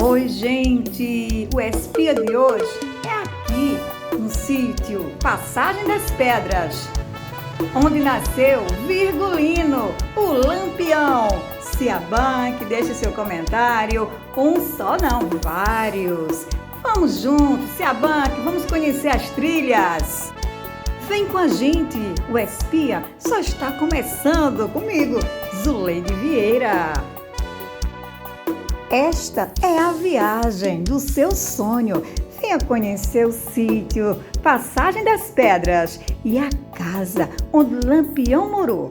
Oi, gente! O Espia de hoje é aqui, no sítio Passagem das Pedras, onde nasceu Virgulino, o Lampião. Se abanque, deixe seu comentário. Um só não, vários. Vamos juntos, se abanque, vamos conhecer as trilhas. Vem com a gente, o Espia só está começando comigo, Zuleide Vieira. Esta é a viagem do seu sonho. Venha conhecer o sítio Passagem das Pedras e a casa onde o Lampião morou.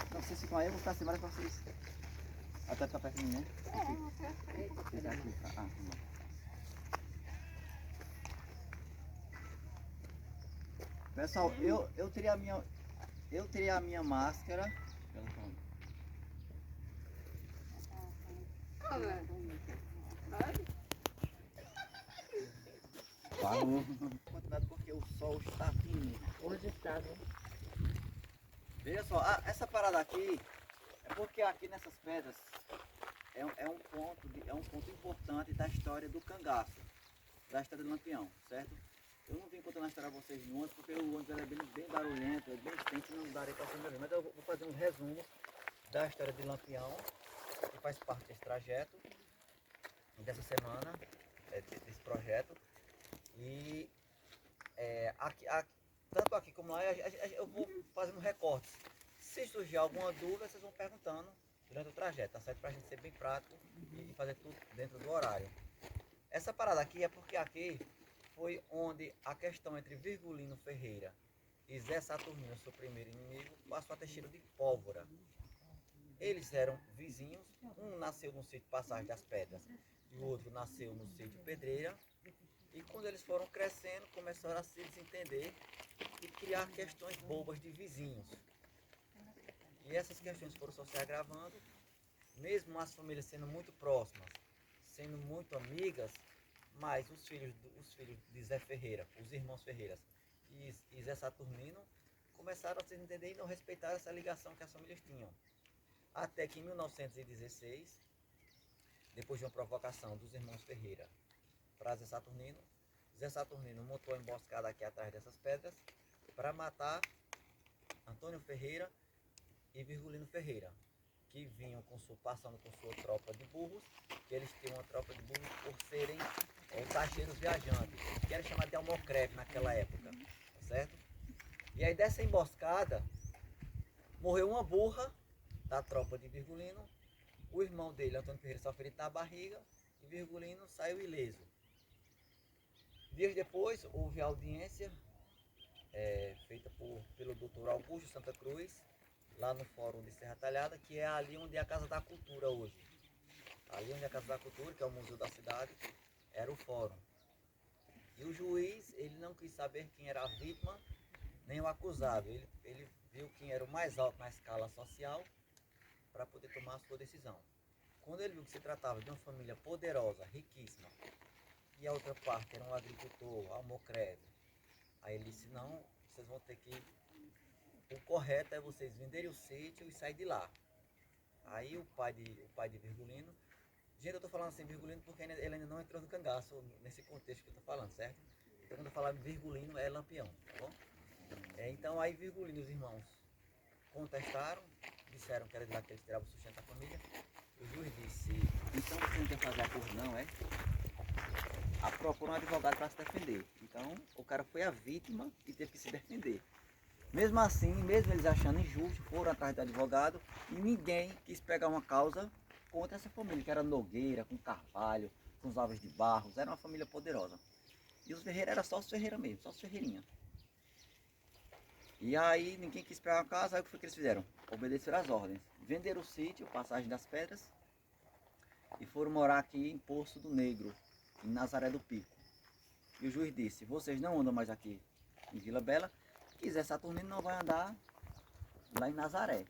Então vocês ficam aí, eu vou ficar assim, para vocês. Até ficar perto de mim, né? Aqui. Aqui. Pessoal, eu teria a minha máscara. Parou. Cuidado porque o sol está vindo. Hoje está, né? Veja só, essa parada aqui é porque aqui nessas pedras é um ponto importante da história do cangaço, da história do Lampião, certo? Eu não vim contando a história a vocês no ônibus porque o ônibus é bem barulhento, é bem extenso e não darei para vocês ver. Mas eu vou fazer um resumo da história de Lampião, que faz parte desse trajeto, dessa semana, desse projeto. E tanto aqui como lá, eu vou fazendo recortes. Se surgir alguma dúvida, vocês vão perguntando durante o trajeto, tá certo? Pra gente ser bem prático e fazer tudo dentro do horário. Essa parada aqui é porque aqui foi onde a questão entre Virgulino Ferreira e Zé Saturnino, seu primeiro inimigo, passou a ter cheiro de pólvora. Eles eram vizinhos, um nasceu no sítio Passagem das Pedras e o outro nasceu no sítio Pedreira. E quando eles foram crescendo, começaram a se desentender e criar questões bobas de vizinhos. E essas questões foram só se agravando, mesmo as famílias sendo muito próximas, sendo muito amigas, mas os filhos de Zé Ferreira, os irmãos Ferreiras e Zé Saturnino, começaram a se entender e não respeitar essa ligação que as famílias tinham. Até que em 1916, depois de uma provocação dos irmãos Ferreira para Zé Saturnino montou a emboscada aqui atrás dessas pedras para matar Antônio Ferreira e Virgulino Ferreira, que vinham passando com sua tropa de burros, que eles tinham uma tropa de burros por serem cacheiros viajantes, que era chamado de almocreve naquela época, tá certo? E aí dessa emboscada morreu uma burra da tropa de Virgulino, o irmão dele, Antônio Ferreira, saiu ferido na barriga e Virgulino saiu ileso. Dias depois houve a audiência feita pelo Dr. Augusto Santa Cruz, lá no Fórum de Serra Talhada, que é ali onde é a Casa da Cultura hoje. Ali onde é a Casa da Cultura, que é o museu da cidade, era o fórum. E o juiz, ele não quis saber quem era a vítima, nem o acusado. Ele viu quem era o mais alto na escala social para poder tomar a sua decisão. Quando ele viu que se tratava de uma família poderosa, riquíssima, e a outra parte era um agricultor, almocreve, aí ele disse, não, vocês vão ter que... O correto é vocês venderem o sítio e sair de lá. Aí o pai de Virgulino... Gente, eu estou falando assim Virgulino porque ele ainda não entrou no cangaço, nesse contexto que eu estou falando, certo? Então quando eu falar Virgulino é Lampião, tá bom? Então aí Virgulino e os irmãos contestaram, disseram que era de lá que eles tiravam o sustento da família. O juiz disse, então você não quer fazer acordo não, é? Procura um advogado para se defender. Então o cara foi a vítima e teve que se defender. Mesmo assim, mesmo eles achando injusto, foram atrás do advogado e ninguém quis pegar uma causa contra essa família, que era Nogueira, com Carvalho, com os Alves de Barros, era uma família poderosa. E os Ferreira era só os Ferreira mesmo, só os Ferreirinha. E aí ninguém quis pegar a casa, aí o que foi que eles fizeram? Obedeceram às ordens. Venderam o sítio, Passagem das Pedras, e foram morar aqui em Poço do Negro, em Nazaré do Pico. E o juiz disse, vocês não andam mais aqui em Vila Bela, quiser Saturnino não vai andar lá em Nazaré.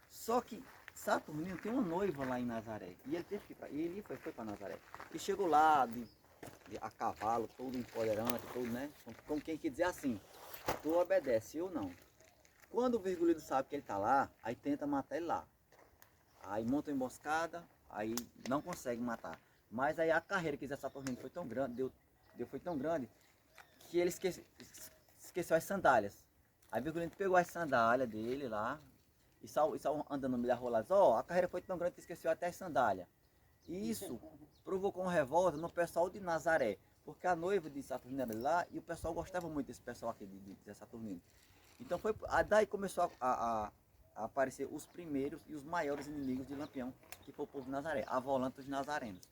Só que Saturnino tem uma noiva lá em Nazaré. E ele teve que ir pra, e ele foi para Nazaré. E chegou lá a cavalo, todo empoderante, todo, né? Como quem quer dizer assim, tu obedece, eu não. Quando o Virgulino sabe que ele está lá, aí tenta matar ele lá. Aí monta uma emboscada, aí não consegue matar. Mas aí a carreira que Zé Saturnino foi tão grande, foi tão grande, que ele esqueceu as sandálias. Aí Virgulino pegou as sandálias dele lá, e saiu andando no meio da rua lá, ó, a carreira foi tão grande que esqueceu até as sandálias. E isso provocou uma revolta no pessoal de Nazaré, porque a noiva de Saturnino era lá, e o pessoal gostava muito desse pessoal aqui de Zé Saturnino. Então foi, daí começou a aparecer os primeiros e os maiores inimigos de Lampião, que foi o povo de Nazaré, a volanta dos nazarenos.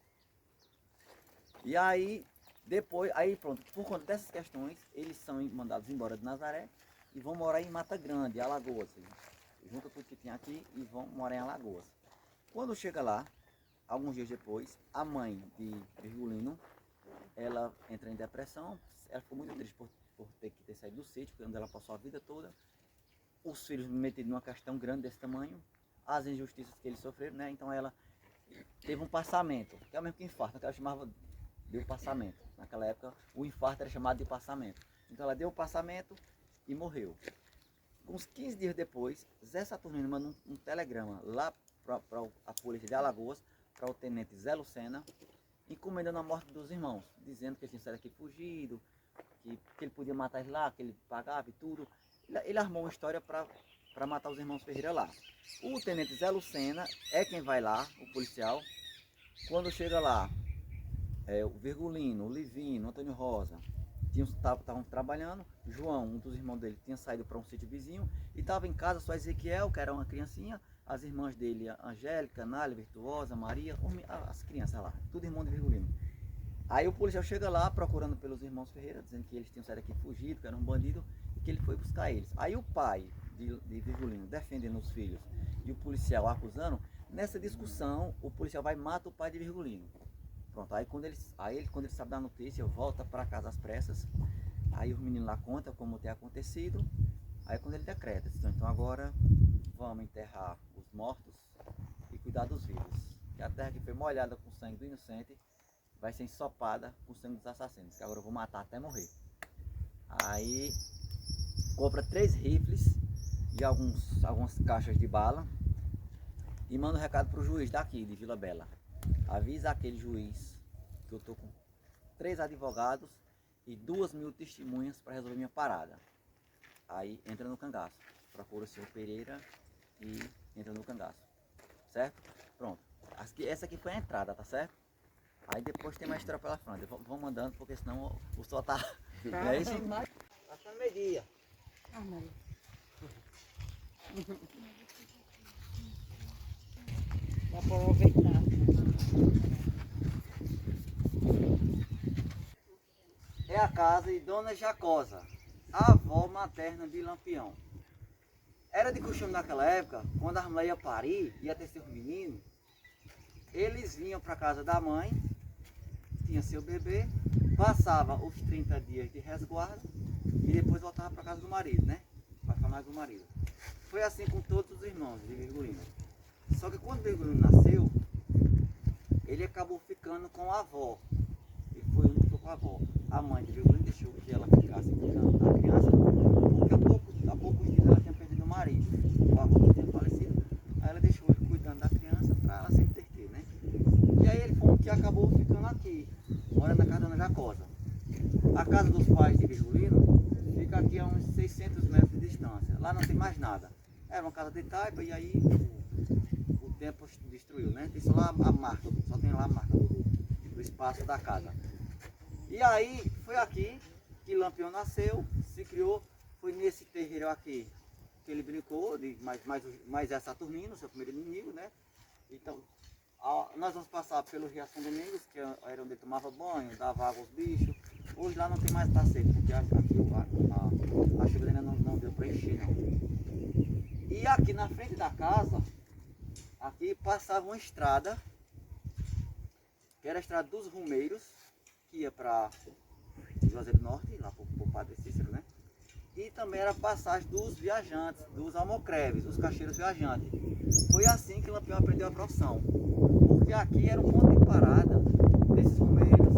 E aí, depois, aí pronto, por conta dessas questões, eles são mandados embora de Nazaré e vão morar em Mata Grande, Alagoas. Junta tudo que tinha aqui e vão morar em Alagoas. Quando chega lá, alguns dias depois, a mãe de Virgulino, ela entra em depressão, ela ficou muito triste por ter que ter saído do sítio, onde ela passou a vida toda. Os filhos metidos numa questão grande desse tamanho, as injustiças que eles sofreram, né? Então ela teve um passamento, que é o mesmo que infarto, que ela chamava de passamento. Naquela época o infarto era chamado de passamento. Então ela deu o passamento e morreu. Uns 15 dias depois, Zé Saturnino mandou um telegrama lá para a polícia de Alagoas, para o tenente Zé Lucena, encomendando a morte dos irmãos, dizendo que eles tinham saído aqui fugido, que ele podia matar eles lá, que ele pagava e tudo. Ele armou uma história para matar os irmãos Ferreira lá. O tenente Zé Lucena é quem vai lá, o policial. Quando chega lá, o Virgulino, o Livino, o Antônio Rosa, estavam trabalhando. João, um dos irmãos dele, tinha saído para um sítio vizinho e estava em casa só Ezequiel, que era uma criancinha, as irmãs dele, Angélica, Nália, Virtuosa, Maria, as crianças lá, tudo irmão de Virgulino. Aí o policial chega lá procurando pelos irmãos Ferreira, dizendo que eles tinham saído aqui fugido, que eram um bandido, e que ele foi buscar eles. Aí o pai de Virgulino defendendo os filhos e o policial acusando, nessa discussão o policial vai e mata o pai de Virgulino. Pronto, aí quando ele sabe da notícia, volta para casa às pressas, aí os meninos lá contam como tem acontecido, aí quando ele decreta, então agora vamos enterrar os mortos e cuidar dos vivos, que a terra que foi molhada com o sangue do inocente vai ser ensopada com o sangue dos assassinos, que agora eu vou matar até morrer. Aí compra 3 rifles e algumas caixas de bala e manda um recado para o juiz daqui de Vila Bela. Avisa aquele juiz que eu estou com 3 advogados e 2.000 testemunhas para resolver minha parada. Aí entra no cangaço, procura o senhor Pereira e entra no cangaço, certo? Pronto, essa aqui foi a entrada, tá certo? Aí depois tem mais história pela frente, vão mandando porque senão o sol tá... Não é isso? Passando meio-dia. Ah, Maria. Dá para aproveitar. É a casa de Dona Jacosa, a avó materna de Lampião. Era de costume naquela época, quando a mulher ia parir, ia ter seus meninos, eles vinham para casa da mãe, tinha seu bebê, passava os 30 dias de resguardo e depois voltava para casa do marido, né? Para ficar mais do marido. Foi assim com todos os irmãos de Virgulino. Só que quando Virgulino nasceu, ele acabou ficando com a avó. E foi o único com a avó. A mãe de Virgulino deixou que ela ficasse cuidando da criança, porque há poucos dias ela tinha perdido o marido. O avô tinha falecido. Aí ela deixou ele cuidando da criança para ela se entreter, né? E aí ele foi que acabou ficando aqui, morando na casa da Dona Jacosa. A casa dos pais de Virgulino fica aqui a uns 600 metros de distância. Lá não tem mais nada. Era uma casa de taipa e aí o tempo destruiu, né? Tem só lá a marca, só tem lá a marca do espaço da casa. E aí foi aqui que Lampião nasceu, se criou, foi nesse terreiro aqui que ele brincou, mais é Saturnino, seu primeiro inimigo, né? Então, nós vamos passar pelo Rio São Domingos, que era onde ele tomava banho, dava água aos bichos. Hoje lá não tem mais passeio, porque aqui a chuva ainda não deu para encher, não. E aqui na frente da casa, aqui passava uma estrada, que era a estrada dos Rumeiros, que ia para Juazeiro do Norte, lá para o Padre Cícero, né? E também era a passagem dos viajantes, dos almocreves, dos caixeiros viajantes. Foi assim que Lampião aprendeu a profissão. Porque aqui era um ponto de parada desses Rumeiros,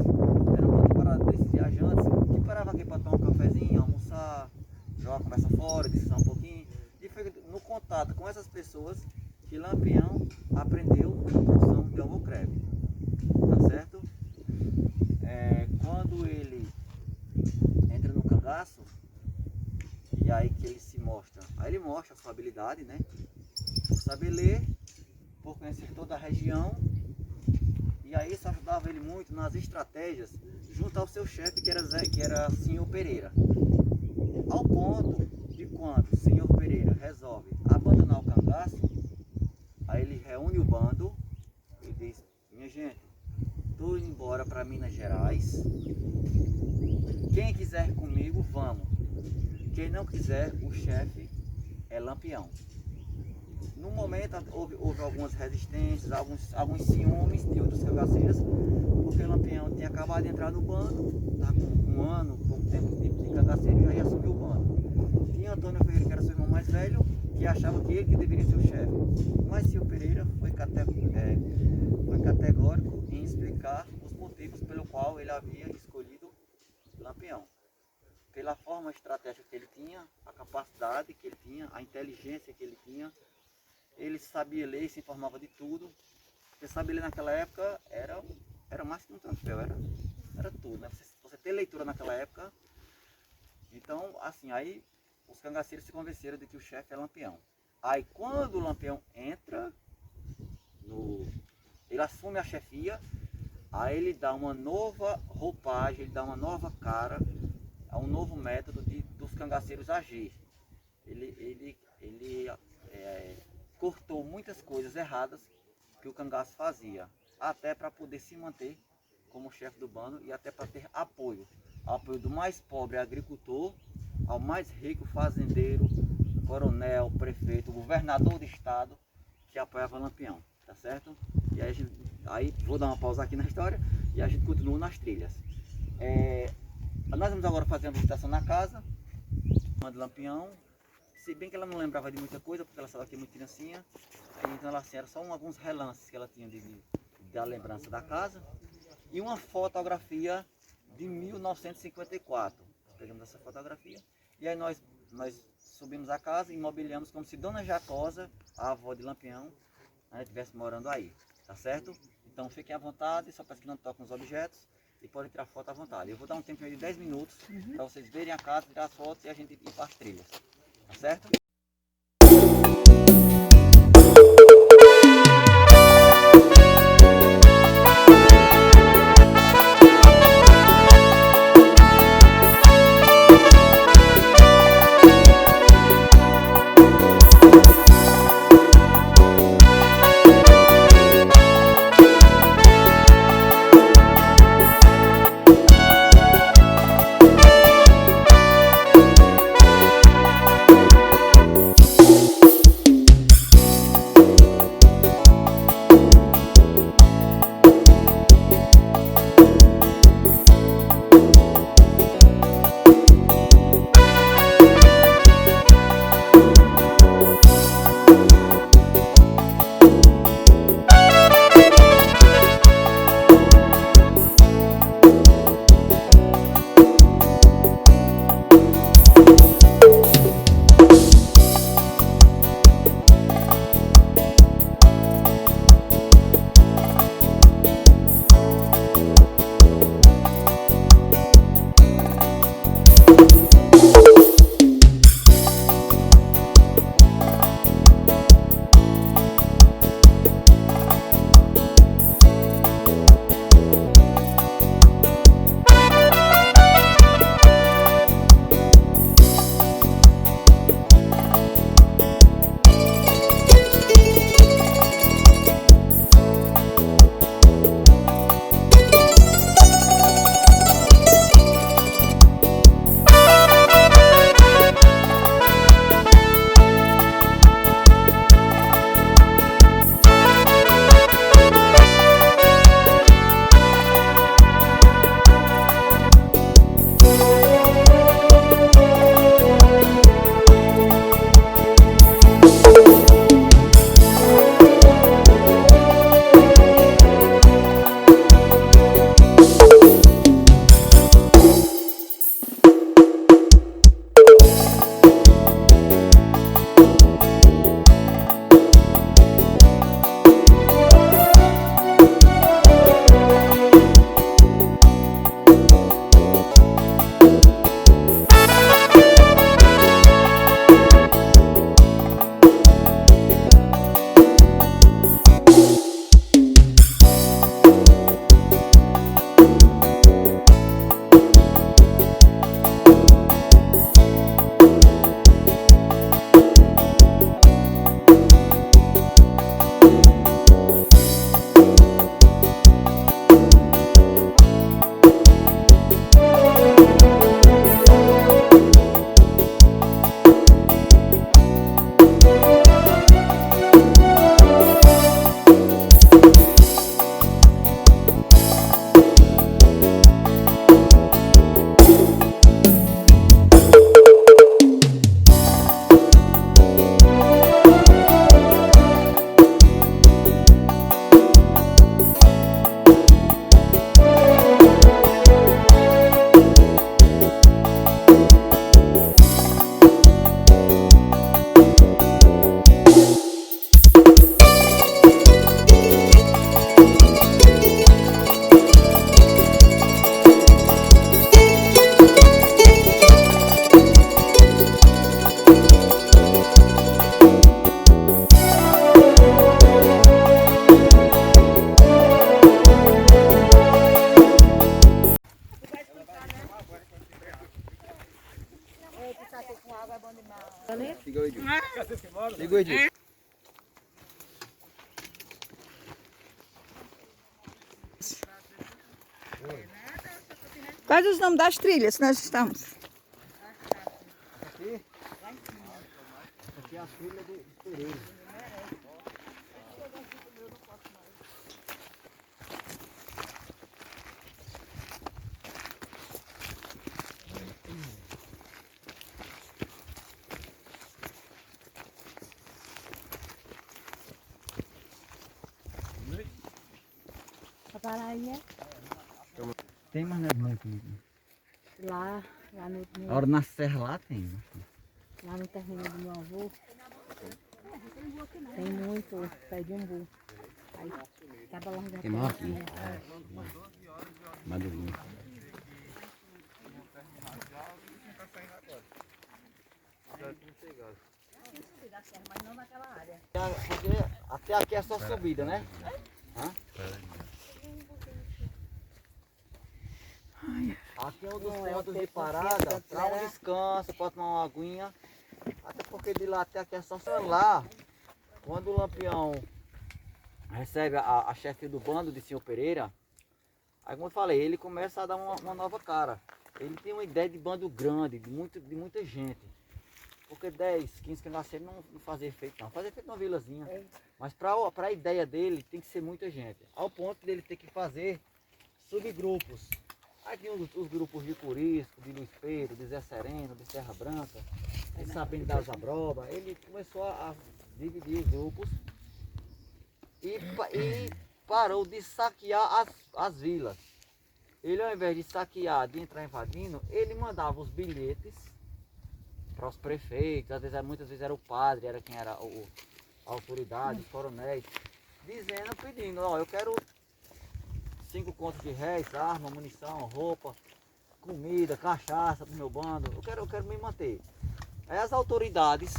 era um ponto de parada desses viajantes, que paravam aqui para tomar um cafezinho, almoçar, jogar a conversa fora, descansar um pouquinho. E foi no contato com essas pessoas que Lampião aprendeu a profissão de almocreve. Tá certo? Quando ele entra no cangaço, e aí que ele se mostra, aí ele mostra a sua habilidade, né? Por saber ler, por conhecer toda a região, e aí isso ajudava ele muito nas estratégias junto ao seu chefe, que era Senhor Pereira. Ao ponto de quando o Senhor Pereira resolve abandonar o cangaço, aí ele reúne o bando e diz: minha gente, estou indo embora para Minas Gerais, quem quiser ir comigo, vamos. Quem não quiser, o chefe é Lampião. No momento houve algumas resistências, alguns ciúmes de outros cangaceiros, porque Lampião tinha acabado de entrar no bando, estava com um ano, pouco tempo de cangaceiro, e já ia assumir o bando. Tinha Antônio Ferreira, que era seu irmão mais velho, que achava que ele que deveria ser o chefe. Mas Senhor Pereira foi categórico em explicar os motivos pelo qual ele havia escolhido Lampião. Pela forma estratégica que ele tinha, a capacidade que ele tinha, a inteligência que ele tinha, ele sabia ler, se informava de tudo. Você sabe ler naquela época era mais que um troféu, era tudo, né? Você ter leitura naquela época. Então, assim, aí os cangaceiros se convenceram de que o chefe é Lampião. Aí quando o Lampião entra, ele assume a chefia, aí ele dá uma nova roupagem, ele dá uma nova cara, a um novo método dos cangaceiros agir. Ele cortou muitas coisas erradas que o cangaço fazia, até para poder se manter como chefe do bando e até para ter apoio do mais pobre agricultor ao mais rico fazendeiro, coronel, prefeito, governador do estado que apoiava Lampião, tá certo? E aí vou dar uma pausa aqui na história e a gente continua nas trilhas. Nós vamos agora fazer uma visitação na casa de Lampião, se bem que ela não lembrava de muita coisa, porque ela estava aqui muito criancinha, então ela assim, era só alguns relances que ela tinha da lembrança da casa, e uma fotografia de 1954. Pegamos essa fotografia, e aí nós subimos a casa e imobiliamos como se Dona Jacosa, a avó de Lampião, estivesse morando aí, tá certo? Então fiquem à vontade, só peço que não toquem os objetos, e podem tirar foto à vontade. Eu vou dar um tempo de 10 minutos para vocês verem a casa, tirar as fotos e a gente ir para as trilhas. Tá certo? 2 dias. Quais os nomes das trilhas que nós estamos? Aqui? Aqui é a trilha do Pereira. A Paraíba, Tem, mas não é muito. lá A hora na serra lá tem. no terreno do meu avô, tem muito pé de umbu. Aí, acaba largando. Tem maior aqui. Madurinho. Porque até aqui é só subida, né? Hã? Aqui é um dos pontos de parada para um descanso, pode tomar uma aguinha. Até porque de lá até aqui é só lá. Quando o Lampião recebe a chefe do bando de senhor Pereira, aí como eu falei, ele começa a dar uma nova cara. Ele tem uma ideia de bando grande, de muita gente. Porque 10, 15 cangaceiros não fazia efeito não. Fazia efeito numa vilazinha. Mas para a ideia dele tem que ser muita gente. Ao ponto dele ter que fazer subgrupos. Aí tinha os grupos de Curisco, de Luiz Pedro, de Zé Sereno, de Serra Branca, de Sabino da Zabroba. Ele começou a dividir os grupos e parou de saquear as vilas. Ele, ao invés de saquear, de entrar invadindo, ele mandava os bilhetes para os prefeitos, às vezes, muitas vezes era o padre, era quem era a autoridade, os coronéis, dizendo, pedindo, ó, eu quero 5 contos de réis, arma, munição, roupa, comida, cachaça para o meu bando, eu quero me manter. Aí as autoridades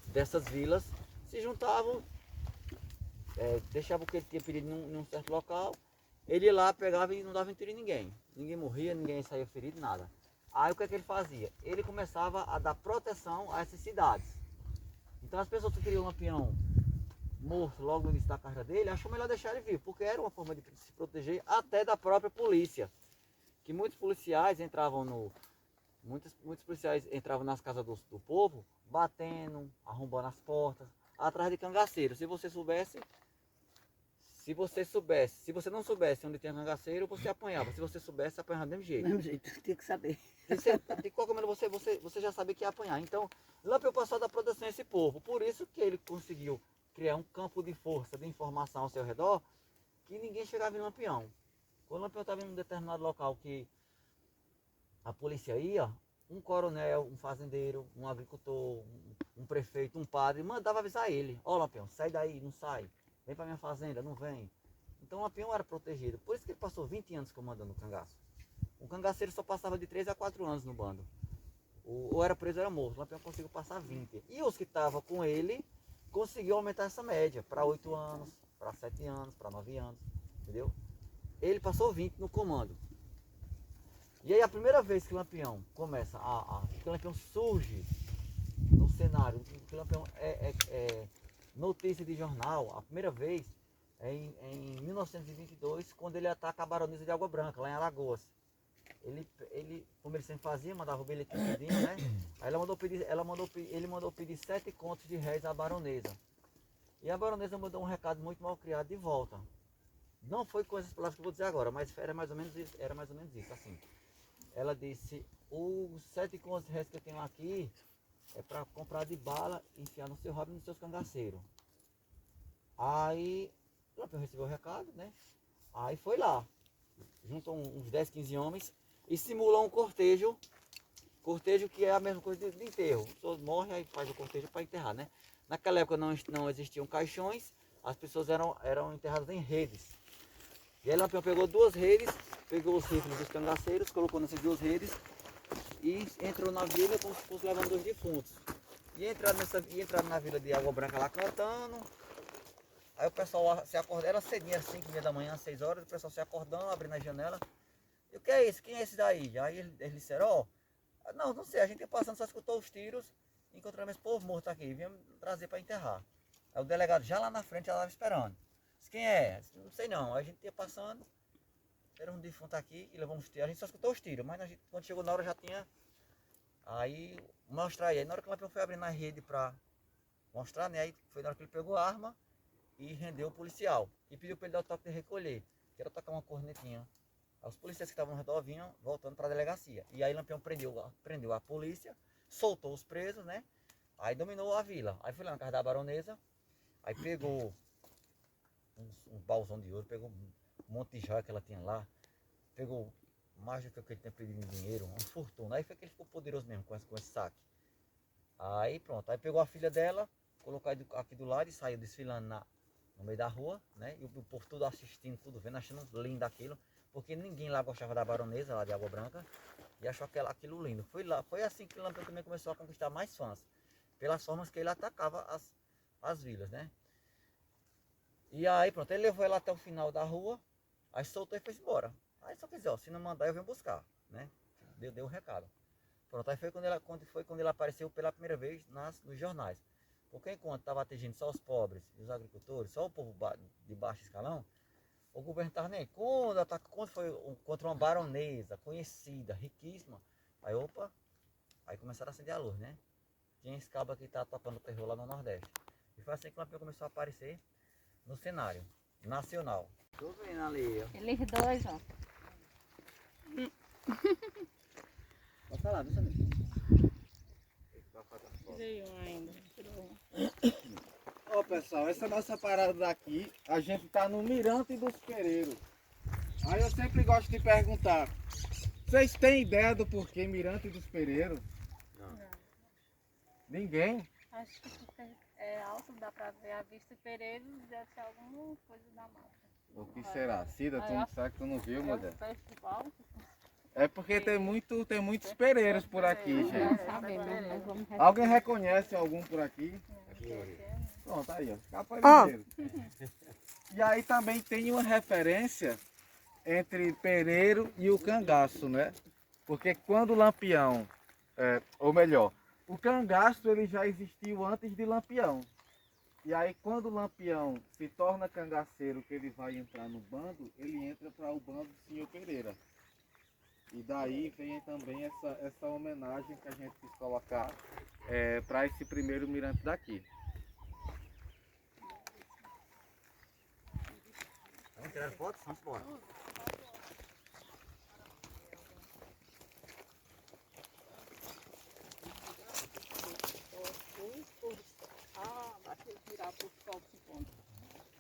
dessas vilas se juntavam, deixavam o que ele tinha pedido num certo local, ele ia lá, pegava e não dava tiro em ninguém. Ninguém morria, ninguém saía ferido, nada. Aí o que é que ele fazia? Ele começava a dar proteção a essas cidades. Então as pessoas que queriam o Lampião morto logo no início da carreira dele, achou melhor deixar ele vivo, porque era uma forma de se proteger até da própria polícia. Que muitos policiais entravam muitos policiais entravam nas casas do povo, batendo, arrombando as portas, atrás de cangaceiros. Se você não soubesse onde tinha cangaceiro, você apanhava. Se você soubesse, apanhava do mesmo jeito. Do mesmo jeito, tinha que saber. De qualquer maneira você já sabia que ia apanhar. Então, Lampião passou a dar proteção a esse povo. Por isso que ele conseguiu criar um campo de força, de informação ao seu redor, que ninguém chegava em Lampião. Quando Lampião estava em um determinado local que a polícia ia, um coronel, um fazendeiro, um agricultor, um prefeito, um padre, mandava avisar ele. Ó, Lampião, sai daí, não sai. Vem para minha fazenda, não vem. Então o Lampião era protegido. Por isso que ele passou 20 anos comandando o cangaço. O cangaceiro só passava de 3 a 4 anos no bando. Ou era preso ou era morto. O Lampião conseguiu passar 20. E os que estavam com ele, conseguiu aumentar essa média para 8 anos, para 7 anos, para 9 anos. Entendeu? Ele passou 20 no comando. E aí a primeira vez que o Lampião começa que o Lampião surge no cenário, que o Lampião é notícia de jornal, a primeira vez é em 1922, quando ele ataca a baronesa de Água Branca, lá em Alagoas. Ele, como ele sempre fazia, mandava o bilhetinho, né? Aí ele mandou pedir 7 contos de réis à baronesa. E a baronesa mandou um recado muito mal criado de volta. Não foi com essas palavras que eu vou dizer agora, mas era mais ou menos isso, assim. Ela disse, os 7 contos de réis que eu tenho aqui é para comprar de bala, enfiar no seu rabo e nos seus cangaceiros. Aí o Lampião recebeu o recado, né? Aí foi lá, juntou uns 10, 15 homens e simulou um cortejo que é a mesma coisa de enterro. As pessoas morrem, aí faz o cortejo para enterrar, né? Naquela época não existiam caixões, as pessoas eram enterradas em redes. E aí o Lampião pegou 2 redes, pegou os rifles dos cangaceiros, colocou nessas 2 redes e entrou na vila como se fosse levando 2 defuntos. E entraram na vila de Água Branca lá cantando. Aí o pessoal se acordou, era cedinho, às 5h30 da manhã, 6 horas, o pessoal se acordando, abrindo a janela. E o que é isso? Quem é esse daí? Aí eles disseram, ó, não sei, a gente passando só escutou os tiros Encontramos esse povo morto aqui, viemos trazer para enterrar. Aí o delegado já lá na frente já estava esperando. Disse, quem é? Disse, não sei não. Aí a gente ia passando, era um defunto aqui e levamos os tiros. A gente só escutou os tiros, mas quando chegou na hora já tinha. Aí mostrar aí. Na hora que o Lampião foi abrindo a rede para mostrar, né? Aí foi na hora que ele pegou a arma e rendeu o policial. E pediu para ele dar o toque de recolher, que era tocar uma cornetinha. Aí os policiais que estavam no redor vinham voltando para a delegacia. E aí Lampião prendeu a polícia, soltou os presos, né? Aí dominou a vila. Aí foi lá na casa da baronesa, aí pegou um baúzão de ouro, pegou um monte de joia que ela tinha lá, pegou mais do que ele tinha pedido em dinheiro, uma fortuna. Aí foi que ele ficou poderoso mesmo com esse saque. Aí pronto, aí pegou a filha dela, colocou aqui do lado e saiu desfilando no meio da rua, né? E o povo tudo assistindo, tudo vendo, achando lindo aquilo, porque ninguém lá gostava da baronesa, lá de Água Branca, e achou aquilo lindo. Foi assim que o Lampião também começou a conquistar mais fãs, pelas formas que ele atacava as vilas, né? E aí pronto, ele levou ela até o final da rua, aí soltou e foi embora. Aí só quiser, ó, se não mandar eu venho buscar, né? Deu o recado. Pronto, aí foi quando ele apareceu pela primeira vez nos jornais. Porque enquanto estava atingindo só os pobres e os agricultores, só o povo de baixo escalão, o governo estava nem. Quando foi contra uma baronesa conhecida, riquíssima, aí opa, aí começaram a acender a luz, né? Tinha esse cabo que tá tocando terror lá no Nordeste. E foi assim que o Lampião começou a aparecer no cenário nacional. Tô vendo ali, ó. Eles dois, ó. Pode falar, viu, Samir? Veio ainda. Tirou. Ó pessoal, essa nossa parada daqui, a gente tá no Mirante dos Pereiros. Aí eu sempre gosto de perguntar, vocês têm ideia do porquê Mirante dos Pereiros? Não. Ninguém? Acho que porque é alto, dá pra ver a vista Pereira, deve ser alguma coisa da mata. O que será? Cida, tu não sabe que tu não viu, É um mulher? festival. É porque tem muitos pereiros por aqui, gente. Sabemos, mas vamos Alguém reconhece algum por aqui? Pronto, aí ó, capaz Ó. de E aí também tem uma referência entre Pereiro e o cangaço, né? Porque quando o Lampião, ou melhor, o cangaço ele já existiu antes de Lampião. E aí quando o Lampião se torna cangaceiro, que ele vai entrar no bando, ele entra para o bando do Senhor Pereira. E daí vem também essa homenagem que a gente quis colocar para esse primeiro mirante daqui. Vamos tirar foto? Vamos embora.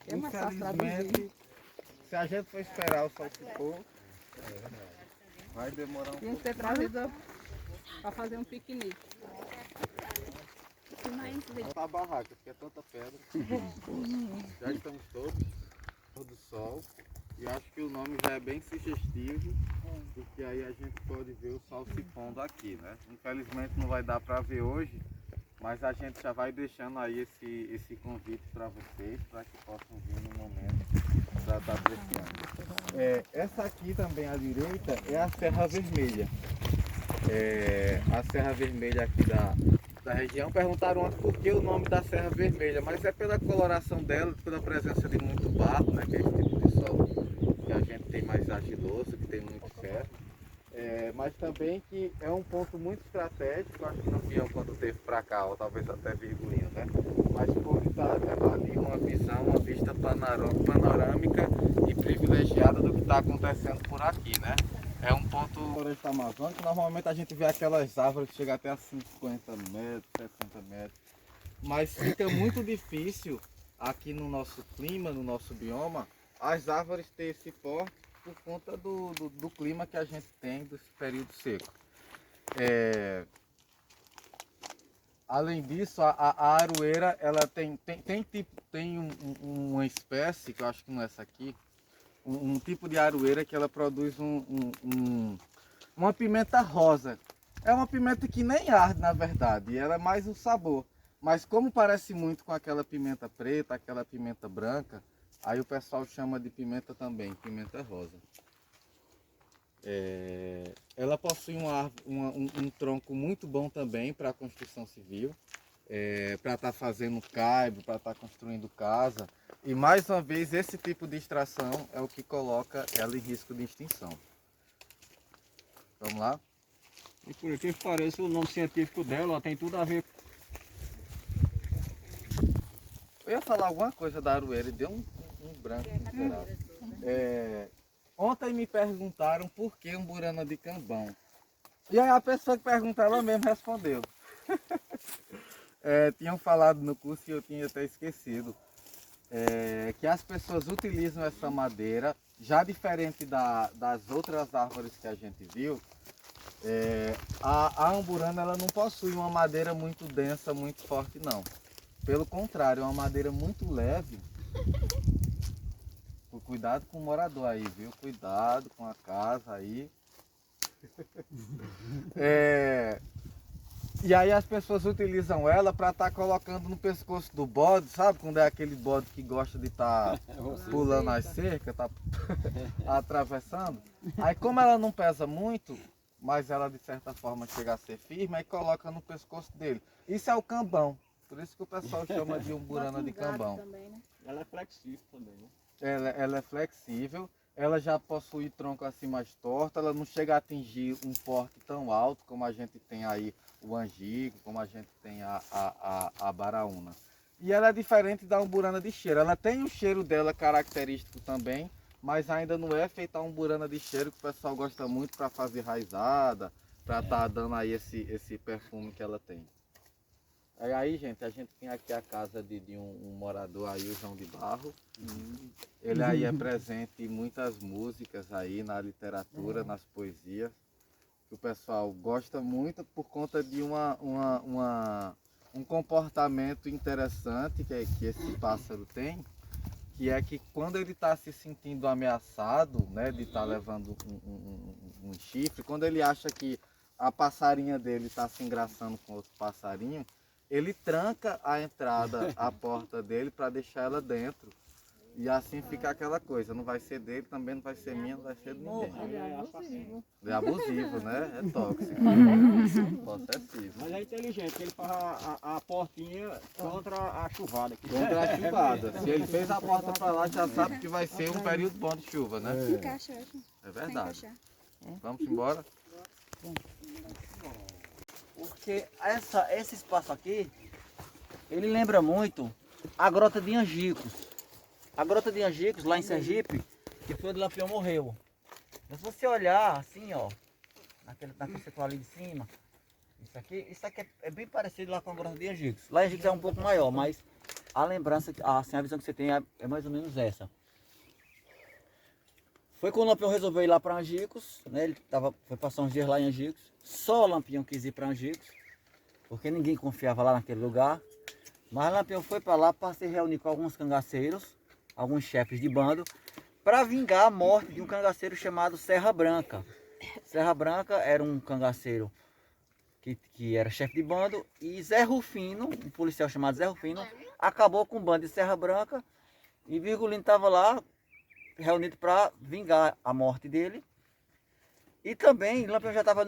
É mais fácil Infelizmente, se a gente for esperar o sol se pôr, vai demorar um Tinha pouco. que ter trazido para fazer um piquenique. Tá a barraca, porque é tanta pedra. Já estamos todos pôr do sol. E acho que o nome já é bem sugestivo, porque aí a gente pode ver o sol se pondo aqui, né? Infelizmente não vai dar para ver hoje, mas a gente já vai deixando aí esse convite para vocês, para que possam vir no momento para estar apreciando. Essa aqui também à direita é a Serra Vermelha. A Serra Vermelha aqui da região. Perguntaram antes por que o nome da Serra Vermelha, mas é pela coloração dela, pela presença de muito barro, né, que é esse tipo de solo que a gente tem mais argiloso, que tem muito ferro. Mas também que é um ponto muito estratégico, acho que o Lampião quando teve para cá, ou talvez até Virgulino, né? Mas pode estar tendo ali uma vista panorâmica e privilegiada do que está acontecendo por aqui, né? É um ponto floresta amazônica, normalmente a gente vê aquelas árvores que chegam até a 50 metros, 60 metros, mas fica muito difícil aqui no nosso clima, no nosso bioma, as árvores ter esse porte por conta do clima que a gente tem desse período seco. Além disso, a aroeira ela tem uma espécie, que eu acho que não é essa aqui, um tipo de aroeira que ela produz uma pimenta rosa. É uma pimenta que nem arde, na verdade, ela é mais o sabor. Mas como parece muito com aquela pimenta preta, aquela pimenta branca, aí o pessoal chama de pimenta também, pimenta rosa. Ela possui um tronco muito bom também para a construção civil, para estar fazendo caibo, para estar construindo casa. E mais uma vez, esse tipo de extração é o que coloca ela em risco de extinção. Vamos lá? E por que pareça, o nome científico dela tem tudo a ver. Eu ia falar alguma coisa da aroeira e deu um branco miserável. Ontem me perguntaram por que umburana de cambão. E aí a pessoa que perguntou, ela mesmo respondeu. Tinham falado no curso e eu tinha até esquecido. Que as pessoas utilizam essa madeira, já diferente das outras árvores que a gente viu. A umburana ela não possui uma madeira muito densa, muito forte não. Pelo contrário, é uma madeira muito leve. Cuidado com o morador aí, viu? Cuidado com a casa aí. E aí as pessoas utilizam ela para estar colocando no pescoço do bode, sabe? Quando é aquele bode que gosta de estar pulando as cercas, tá atravessando. Aí como ela não pesa muito, mas ela de certa forma chega a ser firme, aí coloca no pescoço dele. Isso é o cambão. Por isso que o pessoal chama de umburana de cambão. Também, né? Ela é flexível também, né? Ela é flexível, ela já possui tronco assim mais torto, ela não chega a atingir um porte tão alto como a gente tem aí o angico, como a gente tem a baraúna. E ela é diferente da umburana de cheiro, ela tem o cheiro dela característico também, mas ainda não é feita a umburana de cheiro que o pessoal gosta muito para fazer raizada, para estar dando aí esse perfume que ela tem. Aí, gente, a gente tem aqui a casa de um morador aí, o João de Barro. Ele aí é presente em muitas músicas aí, na literatura, nas poesias. Que o pessoal gosta muito por conta de um comportamento interessante que esse pássaro tem. Que é que quando ele está se sentindo ameaçado, né, de estar levando um chifre, quando ele acha que a passarinha dele está se engraçando com outro passarinho, ele tranca a entrada, a porta dele para deixar ela dentro. E assim fica aquela coisa, não vai ser dele, também não vai ser minha, não vai ser de ninguém. É abusivo, né? É tóxico. Possessivo. Mas é inteligente, que ele faz a portinha contra a chuvada. Contra a chuvada. Se ele fez a porta para lá, já sabe que vai ser um período bom de chuva, né? Encaixa, É verdade. Vamos embora? Porque esse espaço aqui, ele lembra muito a Grota de Angicos. A Grota de Angicos, lá em Sergipe, que foi onde o Lampião morreu. Mas se você olhar assim, ó, naquele setor ali de cima, isso aqui é bem parecido lá com a Grota de Angicos. Lá em Angicos é um pouco maior, mas a lembrança, assim, a visão que você tem é mais ou menos essa. Foi quando o Lampião resolveu ir lá para Angicos, né? Ele foi passar uns dias lá em Angicos. Só o Lampião quis ir para Angicos, porque ninguém confiava lá naquele lugar. Mas o Lampião foi para lá para se reunir com alguns cangaceiros, alguns chefes de bando, para vingar a morte de um cangaceiro chamado Serra Branca. Serra Branca era um cangaceiro que era chefe de bando, e Zé Rufino, um policial chamado Zé Rufino, acabou com o bando de Serra Branca, e Virgulino estava lá reunido para vingar a morte dele. E também Lampião já estava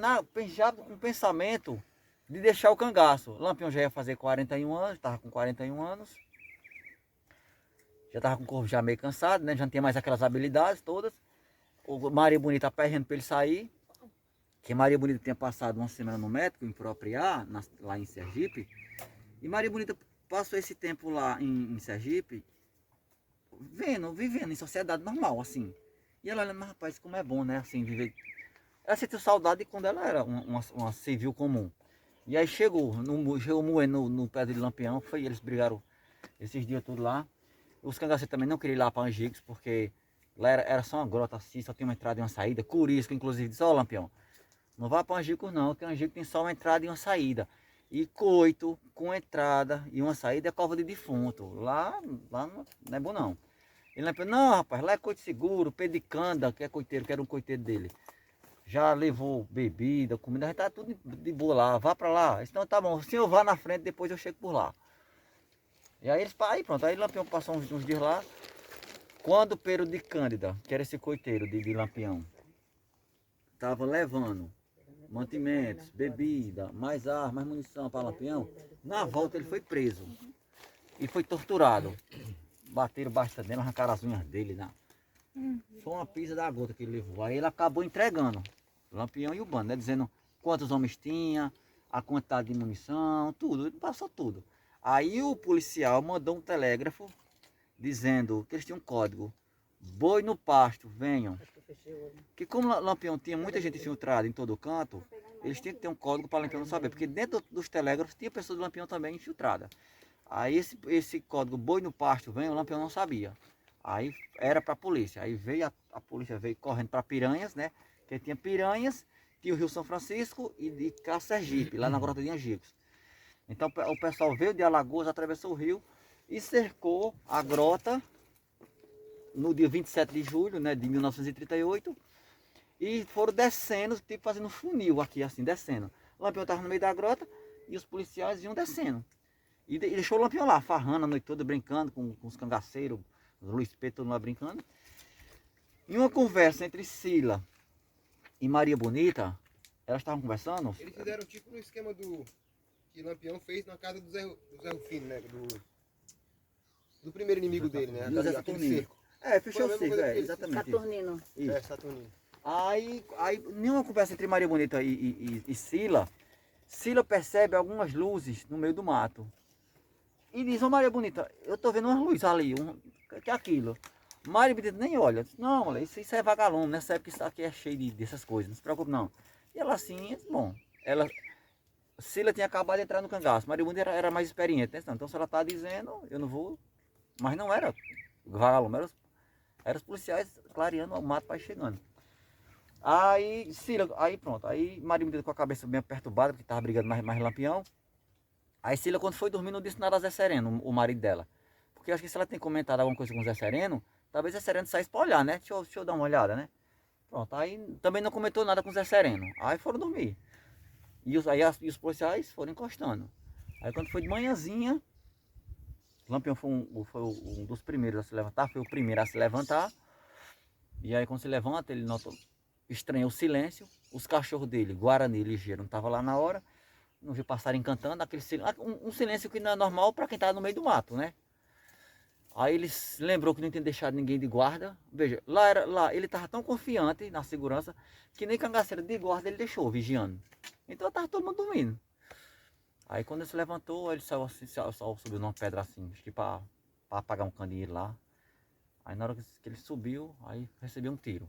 com o pensamento de deixar o cangaço. Lampião já ia fazer 41 anos, estava com 41 anos. Já estava com o corpo já meio cansado, né? Já não tinha mais aquelas habilidades todas. O Maria Bonita aperreando para ele sair. Que Maria Bonita tinha passado uma semana no médico, em Propriá, lá em Sergipe. E Maria Bonita passou esse tempo lá em Sergipe, vivendo em sociedade normal, assim. E ela olhando, mas rapaz, como é bom, né? Assim, viver. Ela sentiu saudade de quando ela era uma civil comum. E aí chegou moendo no pé de Lampião, eles brigaram esses dias tudo lá. Os cangaceiros também não queriam ir lá para Angicos, porque lá era só uma grota assim, só tinha uma entrada e uma saída. Curisco, inclusive, disse, ó Lampião, não vá para Angicos não, que Angicos tem só uma entrada e uma saída. E coito com entrada e uma saída é cova de defunto. Lá não é bom não. Ele Lampião, não rapaz, lá é coito seguro, Pedicanda, que é coiteiro, que era um coiteiro dele. Já levou bebida, comida, já tá tudo de boa lá, vá para lá. Então tá bom, o senhor vá na frente, depois eu chego por lá. E aí pronto, aí Lampião passou uns dias lá. Quando o Pero de Cândida, que era esse coiteiro de Lampião, estava levando mantimentos, bebida, mais armas, mais munição para Lampião, na volta ele foi preso e foi torturado. Bateram bastante nele, arrancaram as unhas dele. Foi uma pisa da gota que ele levou. Aí ele acabou entregando Lampião e o bando, né? Dizendo quantos homens tinha, a quantidade de munição, tudo, ele passou tudo. Aí o policial mandou um telégrafo dizendo que eles tinham um código: boi no pasto, venham. Que como Lampião tinha muita gente infiltrada em todo canto, eles tinham que ter um código para Lampião não saber, porque dentro dos telégrafos tinha pessoas do Lampião também infiltrada. Aí esse código boi no pasto, venham, o Lampião não sabia. Aí era para a polícia. Aí veio a polícia veio correndo para Piranhas, né? Que tinha Piranhas, tinha o Rio São Francisco e de Sergipe, lá na Grota de Angicos. Então o pessoal veio de Alagoas, atravessou o rio e cercou a grota no dia 27 de julho, né, de 1938. E foram descendo, tipo fazendo um funil aqui, assim, descendo. O Lampião estava no meio da grota e os policiais iam descendo. E deixou o Lampião lá, farrando a noite toda, brincando com os cangaceiros, o Luiz Pedro todo lá brincando. Em uma conversa entre Sila e Maria Bonita, elas estavam conversando. Eles fizeram tipo no esquema que Lampião fez na casa do Zé Rufino, né? Do primeiro inimigo dele, né? José Saturnino. Fechou o cerco, exatamente. Saturnino. Isso. Saturnino. Aí, nenhuma conversa entre Maria Bonita e Sila percebe algumas luzes no meio do mato. E diz: ô Maria Bonita, eu tô vendo umas luzes ali, que é aquilo? Maria Bonita nem olha. Diz: não, olha, isso é vagalume, nessa época isso aqui é cheio dessas coisas, não se preocupe não. E ela assim, bom, Sila tinha acabado de entrar no cangaço, Maria Bonita era mais experiente, né? Então se ela tá dizendo, eu não vou, mas não era vagalume, eram os policiais clareando o mato para ir chegando. Aí pronto, aí Maria Bonita com a cabeça bem perturbada, porque estava brigando mais Lampião. Aí Sila, quando foi dormir, não disse nada a Zé Sereno, o marido dela. Porque eu acho que se ela tem comentado alguma coisa com o Zé Sereno, talvez Zé Sereno saísse para olhar, né? Deixa eu dar uma olhada, né? Pronto, aí também não comentou nada com o Zé Sereno. Aí foram dormir. E os policiais foram encostando. Aí quando foi de manhãzinha, Lampião foi um dos primeiros a se levantar, foi o primeiro a se levantar. E aí quando se levanta, ele notou, estranhou o silêncio. Os cachorros dele, Guarani ligeiro, não estavam lá na hora. Não viu passarinho cantando, aquele silêncio, um silêncio que não é normal para quem está no meio do mato, né? Aí ele lembrou que não tinha deixado ninguém de guarda. Veja, lá ele estava tão confiante na segurança que nem cangaceiro de guarda ele deixou, vigiando. Então estava todo mundo dormindo. Aí quando ele se levantou, ele saiu subiu numa pedra assim, acho que para apagar um candeeiro lá. Aí na hora que ele subiu, aí recebeu um tiro.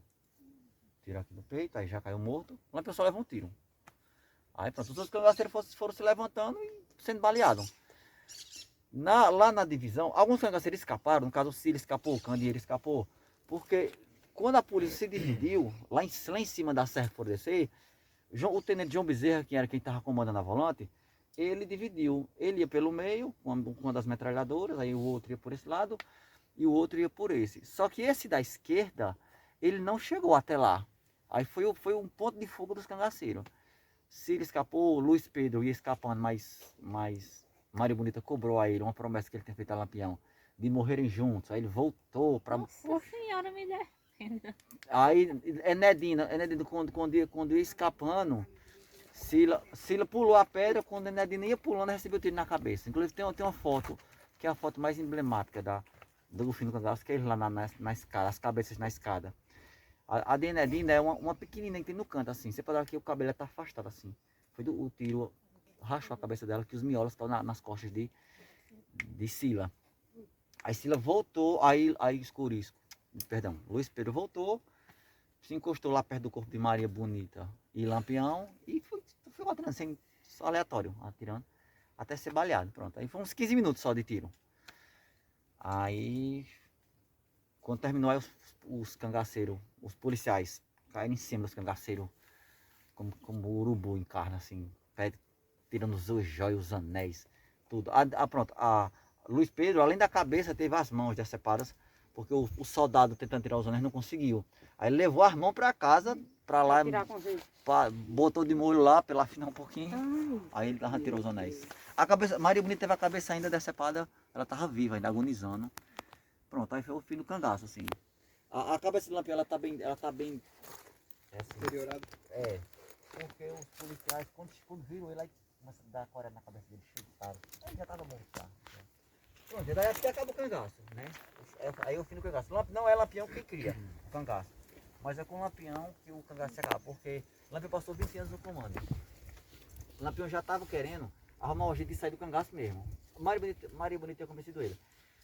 Tiro aqui no peito, aí já caiu morto. Lá o pessoal leva um tiro. Aí pronto, os outros cangaceiros foram se levantando e sendo baleados. Lá na divisão, alguns cangaceiros escaparam, no caso o Cílio escapou, o Candeeiro escapou, porque quando a polícia se dividiu, lá em cima da serra que for descer, o tenente João Bezerra, que era quem estava comandando a volante, ele dividiu. Ele ia pelo meio, com uma das metralhadoras, aí o outro ia por esse lado e o outro ia por esse. Só que esse da esquerda, ele não chegou até lá. Aí foi um ponto de fogo dos cangaceiros. Cílio escapou, Luiz Pedro ia escapando, mas Maria Bonita cobrou a ele uma promessa que ele tinha feito a Lampião, de morrerem juntos. Aí ele voltou para... Nossa senhora, me defenda. Aí Nedina quando ia escapando, Sila pulou a pedra, quando Nedina ia pulando, recebeu o tiro na cabeça. Inclusive tem uma foto, que é a foto mais emblemática do Rufino Cangaço, que é ele lá na escada, as cabeças na escada. A de Nedina é uma pequenina que tem no canto, assim. Você pode ver que o cabelo está afastado, assim. Foi o tiro, rachou a cabeça dela, que os miolos estão nas costas de Sila. Aí Sila voltou, Luiz Pedro voltou, se encostou lá perto do corpo de Maria Bonita e Lampião e foi atirando, assim, aleatório, atirando, até ser baleado. Pronto, aí foi uns 15 minutos só de tiro. Aí, quando terminou, aí os cangaceiros, os policiais, caíram em cima dos cangaceiros, como o urubu encarna, assim, tirando os joias, os anéis, tudo. Pronto, Luiz Pedro, além da cabeça, teve as mãos decepadas, porque o soldado tentando tirar os anéis não conseguiu. Aí levou as mãos para casa, para lá, botou de molho lá, para ela afinar um pouquinho. Aí ele tirou os anéis. Maria Bonita teve a cabeça ainda decepada, ela estava viva, ainda agonizando. Pronto, aí foi o fim do cangaço, assim. A cabeça de Lampião, ela tá bem É assim. Deteriorado. É, porque os policiais, quando viram ele, aí começa a dar corda na cabeça dele, chutaram. Aí já tava morto já. Pronto, daí até acaba o cangaço, né? Aí eu fui no cangaço. Não é Lampião quem cria o cangaço, mas é com o Lampião que o cangaço se acaba, porque Lampião passou 20 anos no comando. O Lampião já estava querendo arrumar o jeito de sair do cangaço mesmo. Maria Bonita tinha convencido ele.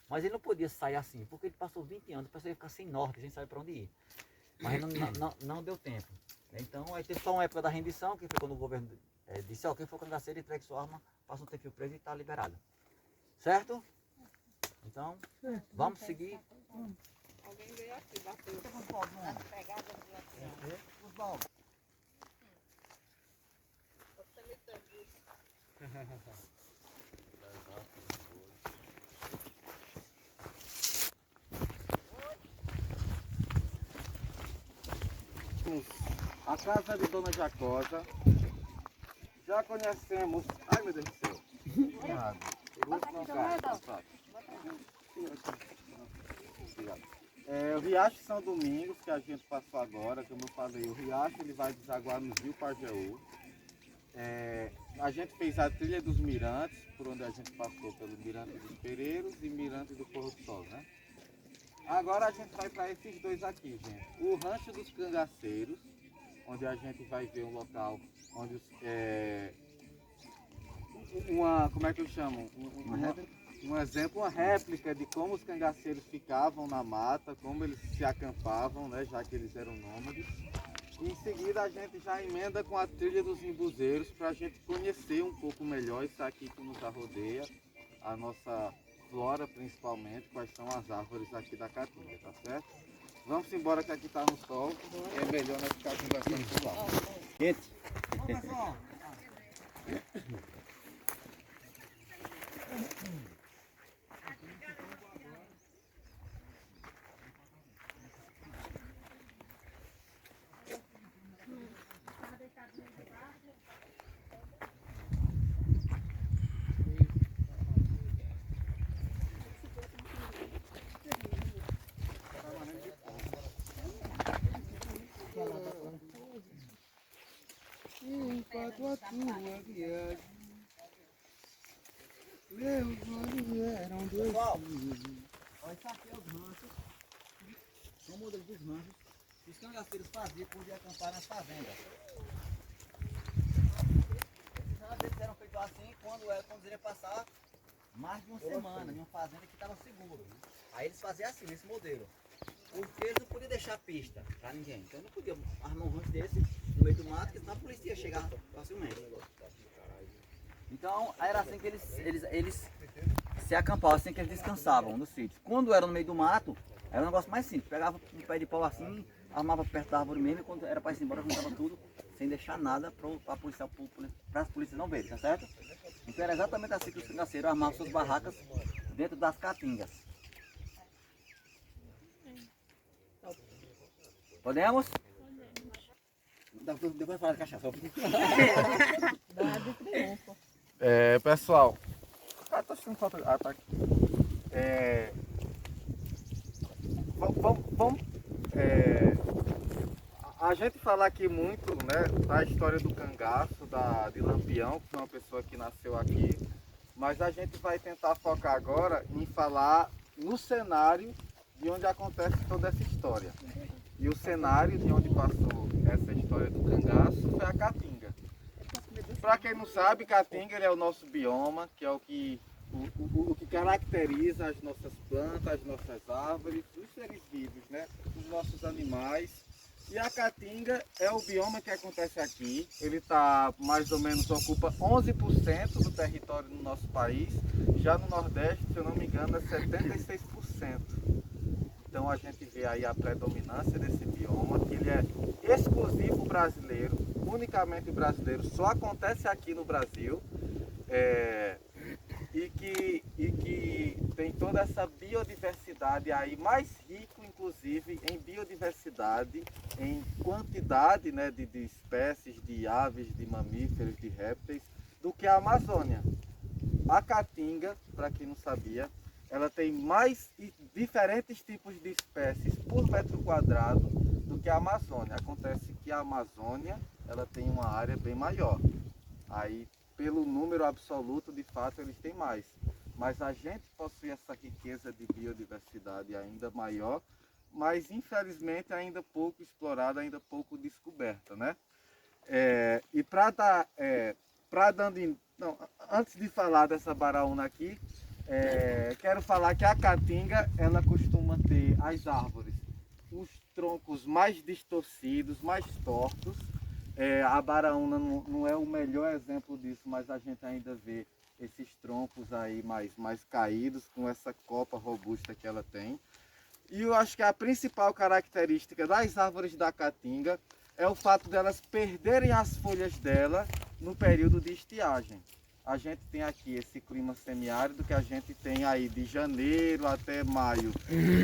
Mas ele não podia sair assim, porque ele passou 20 anos, a pessoa ia ficar sem norte, sem saber para onde ir. Mas não deu tempo. Então, aí teve só uma época da rendição, que foi quando o governo disse, ó, quem for cangaceiro, entregue sua arma, passa um tempo preso e está liberado. Certo? Então, vamos seguir. Alguém veio aqui, bateu. As pegadas do Lampião. Você me pergunta. A casa de Dona Jacosa. Já conhecemos. Ai, meu Deus do céu. Errado. O Riacho São Domingos, que a gente passou agora, como eu falei, o Riacho ele vai desaguar no Rio Pajeú. A gente fez a trilha dos Mirantes, por onde a gente passou pelo Mirante dos Pereiros e Mirante do Pôr do Sol, né? Agora a gente vai para esses dois aqui, gente. O Rancho dos Cangaceiros, onde a gente vai ver um local onde como é que eu chamo? Um exemplo, uma réplica de como os cangaceiros ficavam na mata, como eles se acampavam, né, já que eles eram nômades. E em seguida a gente já emenda com a trilha dos imbuzeiros para a gente conhecer um pouco melhor isso aqui que nos rodeia, a nossa flora principalmente, quais são as árvores aqui da Caatinga, tá certo? Vamos embora que aqui está no sol, é melhor nós ficar conversando por lá. Gente, Bom, pessoal. Enquanto a tua viagem, meus olhos eram dois. Pessoal, olha, isso aqui é os ranchos. São modelos dos ranchos que os cangaceiros faziam quando iam acampar nas fazendas. Esses ranchos eram feitos assim quando eles iriam passar mais de uma semana em uma fazenda que estava seguro. Aí eles faziam assim, nesse modelo. Porque eles não podiam deixar pista para ninguém. Então não podiam armar um rancho desse no meio do mato, porque senão a polícia ia chegar facilmente. Então era assim que eles se acampavam, assim que eles descansavam no sítio. Quando era no meio do mato, era um negócio mais simples. Pegava um pé de pau assim, armava perto da árvore mesmo, e quando era para ir embora, juntava tudo, sem deixar nada para as polícias não verem, tá certo? Então era exatamente assim que os cangaceiros armavam suas barracas dentro das caatingas. Podemos? Depois falar de cachaça. Pessoal, tá achando falta. Ah, tá aqui. Vamos a gente falar aqui muito, né, da história do cangaço, de Lampião, que foi uma pessoa que nasceu aqui, mas a gente vai tentar focar agora em falar no cenário de onde acontece toda essa história. E o cenário de onde passou essa história do cangaço foi a Caatinga. Para quem não sabe, Caatinga é o nosso bioma, que é o que caracteriza as nossas plantas, as nossas árvores, os seres vivos, né? Os nossos animais. E a Caatinga é o bioma que acontece aqui. Ele está mais ou menos, ocupa 11% do território do nosso país. Já no Nordeste, se eu não me engano, é 76%. Então a gente vê aí a predominância desse bioma, que ele é exclusivo brasileiro, unicamente brasileiro, só acontece aqui no Brasil, e que tem toda essa biodiversidade aí, mais rico inclusive em biodiversidade, em quantidade, né, de espécies, de aves, de mamíferos, de répteis, do que a Amazônia. A Caatinga, para quem não sabia, ela tem mais diferentes tipos de espécies por metro quadrado do do que a Amazônia. Acontece que a Amazônia ela tem uma área bem maior. Aí, pelo número absoluto, de fato, eles têm mais. Mas a gente possui essa riqueza de biodiversidade ainda maior, mas infelizmente ainda pouco explorada, ainda pouco descoberta, né? E para dar, antes de falar dessa baraúna aqui, quero falar que a caatinga, ela costuma ter as árvores, os troncos mais distorcidos, mais tortos. A baraúna não é o melhor exemplo disso, mas a gente ainda vê esses troncos aí mais caídos, com essa copa robusta que ela tem. E eu acho que a principal característica das árvores da caatinga é o fato delas perderem as folhas dela no período de estiagem. A gente tem aqui esse clima semiárido que a gente tem aí de janeiro até maio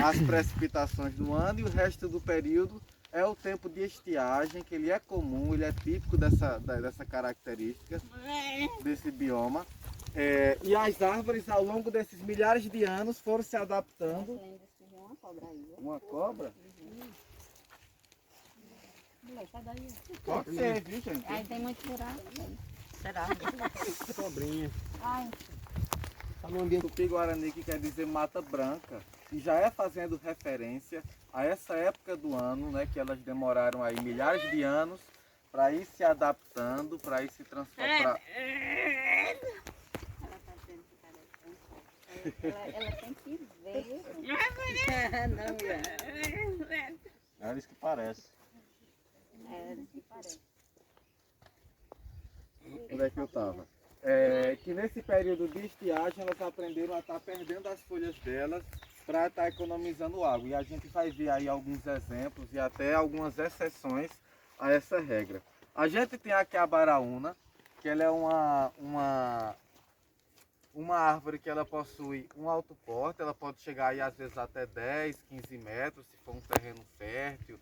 as precipitações do ano, e o resto do período é o tempo de estiagem, que ele é comum, ele é típico dessa característica, desse bioma. E as árvores, ao longo desses milhares de anos, foram se adaptando. Uma cobra aí. Uma cobra? Sai daí. Pode ser, viu, gente? Aí tem muito buraco. Será? Cobrinha. Ai, Tá no ambiente. Tupi-Guarani, que quer dizer mata branca, e já é fazendo referência a essa época do ano, né, que elas demoraram aí milhares de anos para ir se adaptando, para ir se transformando. ela tá dizendo que parece. Ela tem que ver. É isso que parece. É, que parece. Onde é que eu estava? Que nesse período de estiagem elas aprenderam a estar perdendo as folhas delas para estar economizando água. E a gente vai ver aí alguns exemplos e até algumas exceções a essa regra. A gente tem aqui a baraúna, que ela é uma árvore que ela possui um alto porte, ela pode chegar aí às vezes até 10, 15 metros, se for um terreno fértil,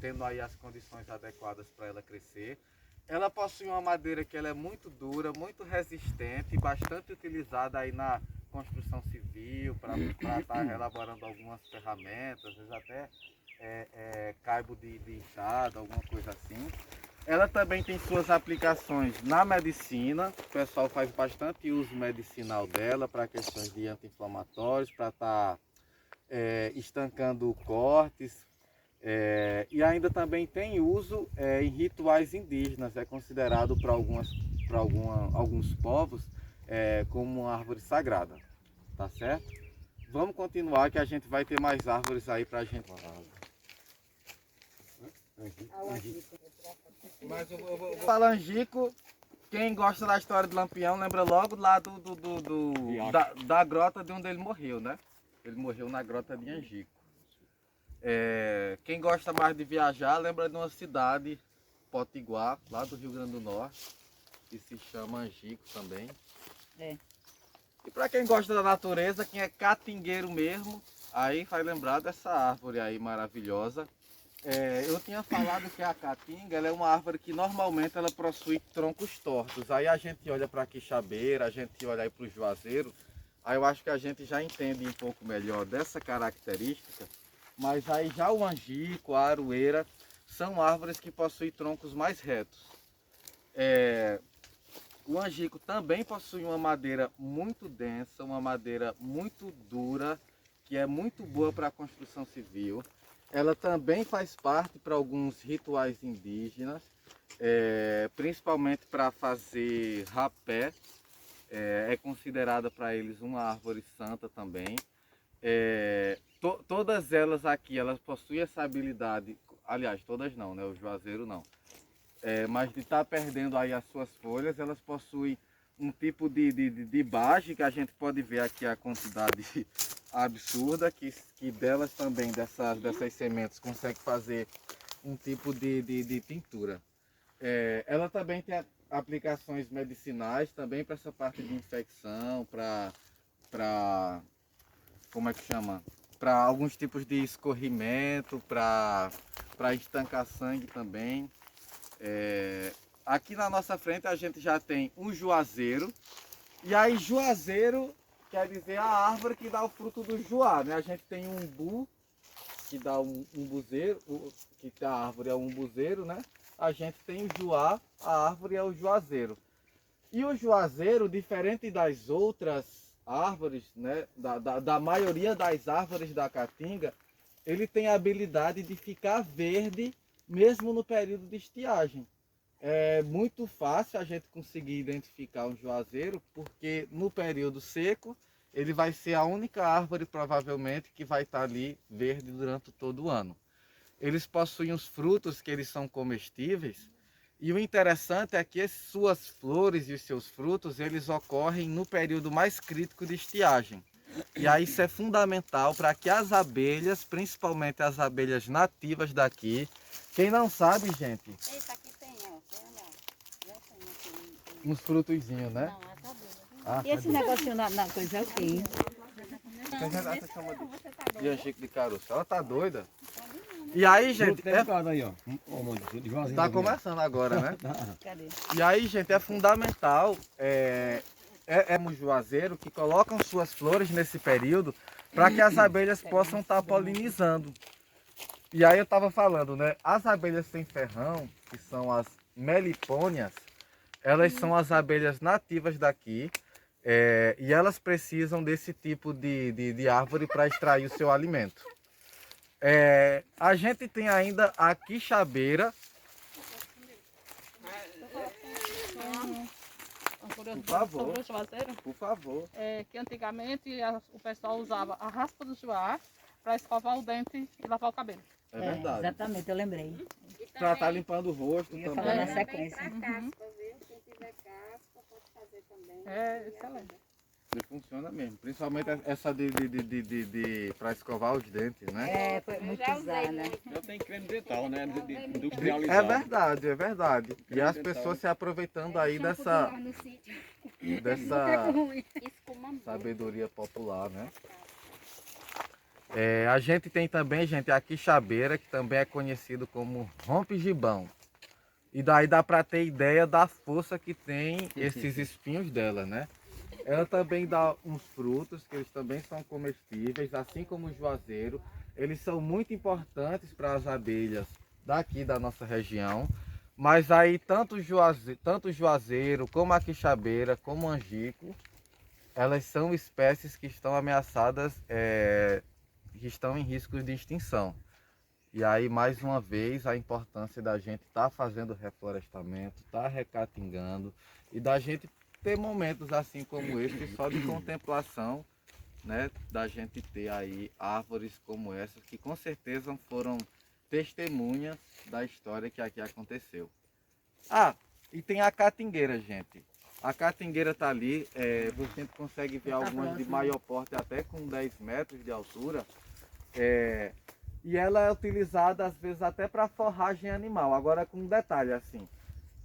tendo aí as condições adequadas para ela crescer. Ela possui uma madeira que ela é muito dura, muito resistente, bastante utilizada aí na construção civil, para estar elaborando algumas ferramentas, às vezes até caibo de enxada, alguma coisa assim. Ela também tem suas aplicações na medicina, o pessoal faz bastante uso medicinal dela para questões de anti-inflamatórios, para estar estancando cortes. E ainda também tem uso em rituais indígenas, é considerado para alguns povos como uma árvore sagrada, tá certo? Vamos continuar que a gente vai ter mais árvores aí para a gente. Mas eu vou. Falangico, quem gosta da história do Lampião lembra logo lá da grota de onde ele morreu, né? Ele morreu na grota de Angico. Quem gosta mais de viajar lembra de uma cidade, Potiguar, lá do Rio Grande do Norte, que se chama Angico também. E para quem gosta da natureza, quem é catingueiro mesmo, aí vai lembrar dessa árvore aí maravilhosa. Eu tinha falado que a caatinga ela é uma árvore que normalmente ela possui troncos tortos. Aí a gente olha para a quixabeira, a gente olha aí para o juazeiro, aí eu acho que a gente já entende um pouco melhor dessa característica. Mas aí já o angico, a aroeira, são árvores que possuem troncos mais retos. O angico também possui uma madeira muito densa, uma madeira muito dura, que é muito boa para a construção civil. Ela também faz parte para alguns rituais indígenas, principalmente para fazer rapé. É considerada para eles uma árvore santa também. Todas elas aqui, elas possuem essa habilidade, aliás, todas não, né? O juazeiro não. Mas de estar perdendo aí as suas folhas, elas possuem um tipo de bage, que a gente pode ver aqui a quantidade absurda, que delas também, dessas sementes, consegue fazer um tipo de tintura. Ela também tem aplicações medicinais, também para essa parte de infecção, para como é que chama? Para alguns tipos de escorrimento, para estancar sangue também. Aqui na nossa frente a gente já tem um juazeiro. E aí juazeiro quer dizer a árvore que dá o fruto do juá, né? A gente tem um umbu, que dá um umbuzeiro, que a árvore é um umbuzeiro, né? A gente tem o juá, a árvore é o juazeiro. E o juazeiro, diferente das outras árvores, né? Da maioria das árvores da caatinga, ele tem a habilidade de ficar verde mesmo no período de estiagem. É muito fácil a gente conseguir identificar um juazeiro, porque no período seco ele vai ser a única árvore provavelmente que vai estar ali verde durante todo o ano. Eles possuem os frutos que eles são comestíveis, e o interessante é que as suas flores e os seus frutos eles ocorrem no período mais crítico de estiagem. E aí isso é fundamental para que as abelhas, principalmente as abelhas nativas daqui, quem não sabe, gente, Eita, aqui tem, ó. Já tem aqui. uns frutozinhos, né? Não, essa abelha. Ah, E esse negocinho na coisa é o quê? essa chama de angico de caroço. Ela tá doida. E aí, gente, aí, ó. tá começando agora, né? Cadê? E aí, gente, é fundamental o juazeiro que colocam suas flores nesse período para que as abelhas possam estar polinizando. E aí eu estava falando, né? As abelhas sem ferrão, que são as melipônias, elas são as abelhas nativas daqui e elas precisam desse tipo de árvore para extrair o seu alimento. A gente tem ainda a quixabeira. Por favor. Sobre o juazeiro, Por favor. que antigamente o pessoal usava a raspa do juá para escovar o dente e lavar o cabelo. É verdade. Exatamente, eu lembrei. Pra estar limpando o rosto Eu ia falar na também. sequência. Quem tiver caspa pode fazer também. É excelente. E funciona mesmo. Principalmente essa para escovar os dentes, né? É, foi muito usada. Já tem creme dental, né? É Industrializado. verdade, é verdade. E as pessoas se aproveitando aí dessa Escuma sabedoria popular, né? A gente tem também, gente, a quixabeira, que também é conhecido como rompe-gibão. E daí dá para ter ideia da força que tem esses espinhos dela, né? Ela também dá uns frutos, que eles também são comestíveis, assim como o juazeiro. Eles são muito importantes para as abelhas daqui da nossa região. Mas aí tanto o juazeiro, como a quixabeira, como o angico, elas são espécies que estão ameaçadas, que estão em risco de extinção. E aí, mais uma vez, a importância da gente estar fazendo reflorestamento, estar recatingando e da gente ter momentos assim como este, só de contemplação, né? Da gente ter aí árvores como essas, que com certeza foram testemunhas da história que aqui aconteceu. Ah, e tem a catingueira, gente. A catingueira está ali, você consegue ver algumas de maior porte, até com 10 metros de altura. E ela é utilizada às vezes até para forragem animal. Agora com um detalhe assim,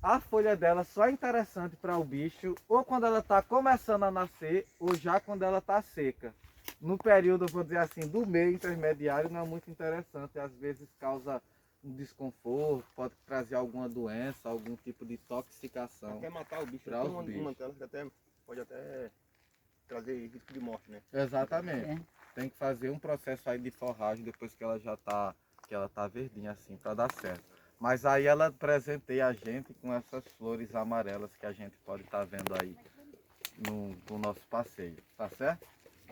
a folha dela só é interessante para o bicho ou quando ela está começando a nascer ou já quando ela está seca. No período, vou dizer assim, do meio intermediário não é muito interessante, às vezes causa um desconforto, pode trazer alguma doença, algum tipo de intoxicação. Até matar o bicho. Pra Tem os bichos. uma delas que pode até trazer risco de morte, né? Exatamente. Tem que fazer um processo aí de forragem depois que ela já tá, verdinha assim, para dar certo. Mas aí ela presenteia a gente com essas flores amarelas que a gente pode estar vendo aí no nosso passeio, tá certo?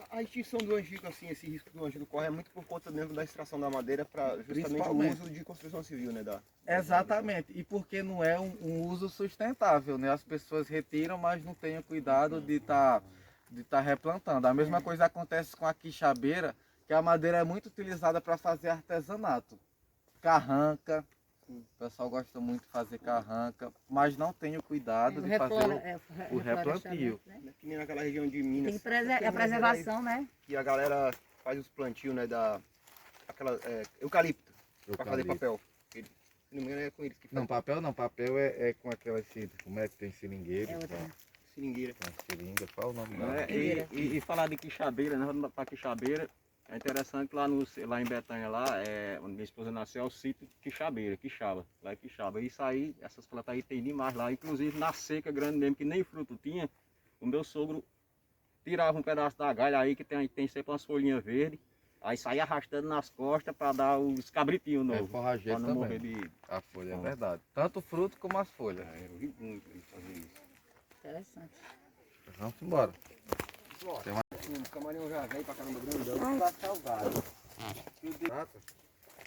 A extinção do angico, assim, esse risco do angico corre é muito por conta mesmo da extração da madeira para justamente o Principalmente. uso de construção civil, né? Exatamente, e porque não é um uso sustentável, né? As pessoas retiram, mas não têm o cuidado de estar replantando. A mesma coisa acontece com a quixabeira, que a madeira é muito utilizada para fazer artesanato. Carranca, o pessoal gosta muito de fazer carranca, mas não tem o cuidado de fazer o replantio. Que nem naquela região de Minas. Tem a preservação, né? Que a galera faz os plantios, né? Eucalipto, para fazer papel. Se não me engano é com eles que Não, fazem. papel é com aquelas, como é que tem seringueira? Seringueira. Seringa, qual é o nome dela? E falar de quixabeira, né? Para quixabeira, é interessante que lá em Betânia, onde minha esposa nasceu, é o sítio Quixabeira, Quixaba, lá é Quixaba. Isso aí, essas plantas aí tem demais lá, inclusive na seca grande mesmo, que nem fruto tinha, o meu sogro tirava um pedaço da galha aí, que tem sempre umas folhinhas verdes, Aí sai arrastando nas costas para dar os cabritinhos É novos. forrageiro Para não também. morrer de... A folha, é verdade. Tanto o fruto como as folhas. Eu vi muito eles fazerem isso. Interessante. Vamos embora. O camarão já veio pra caramba grandão. Tá salgado.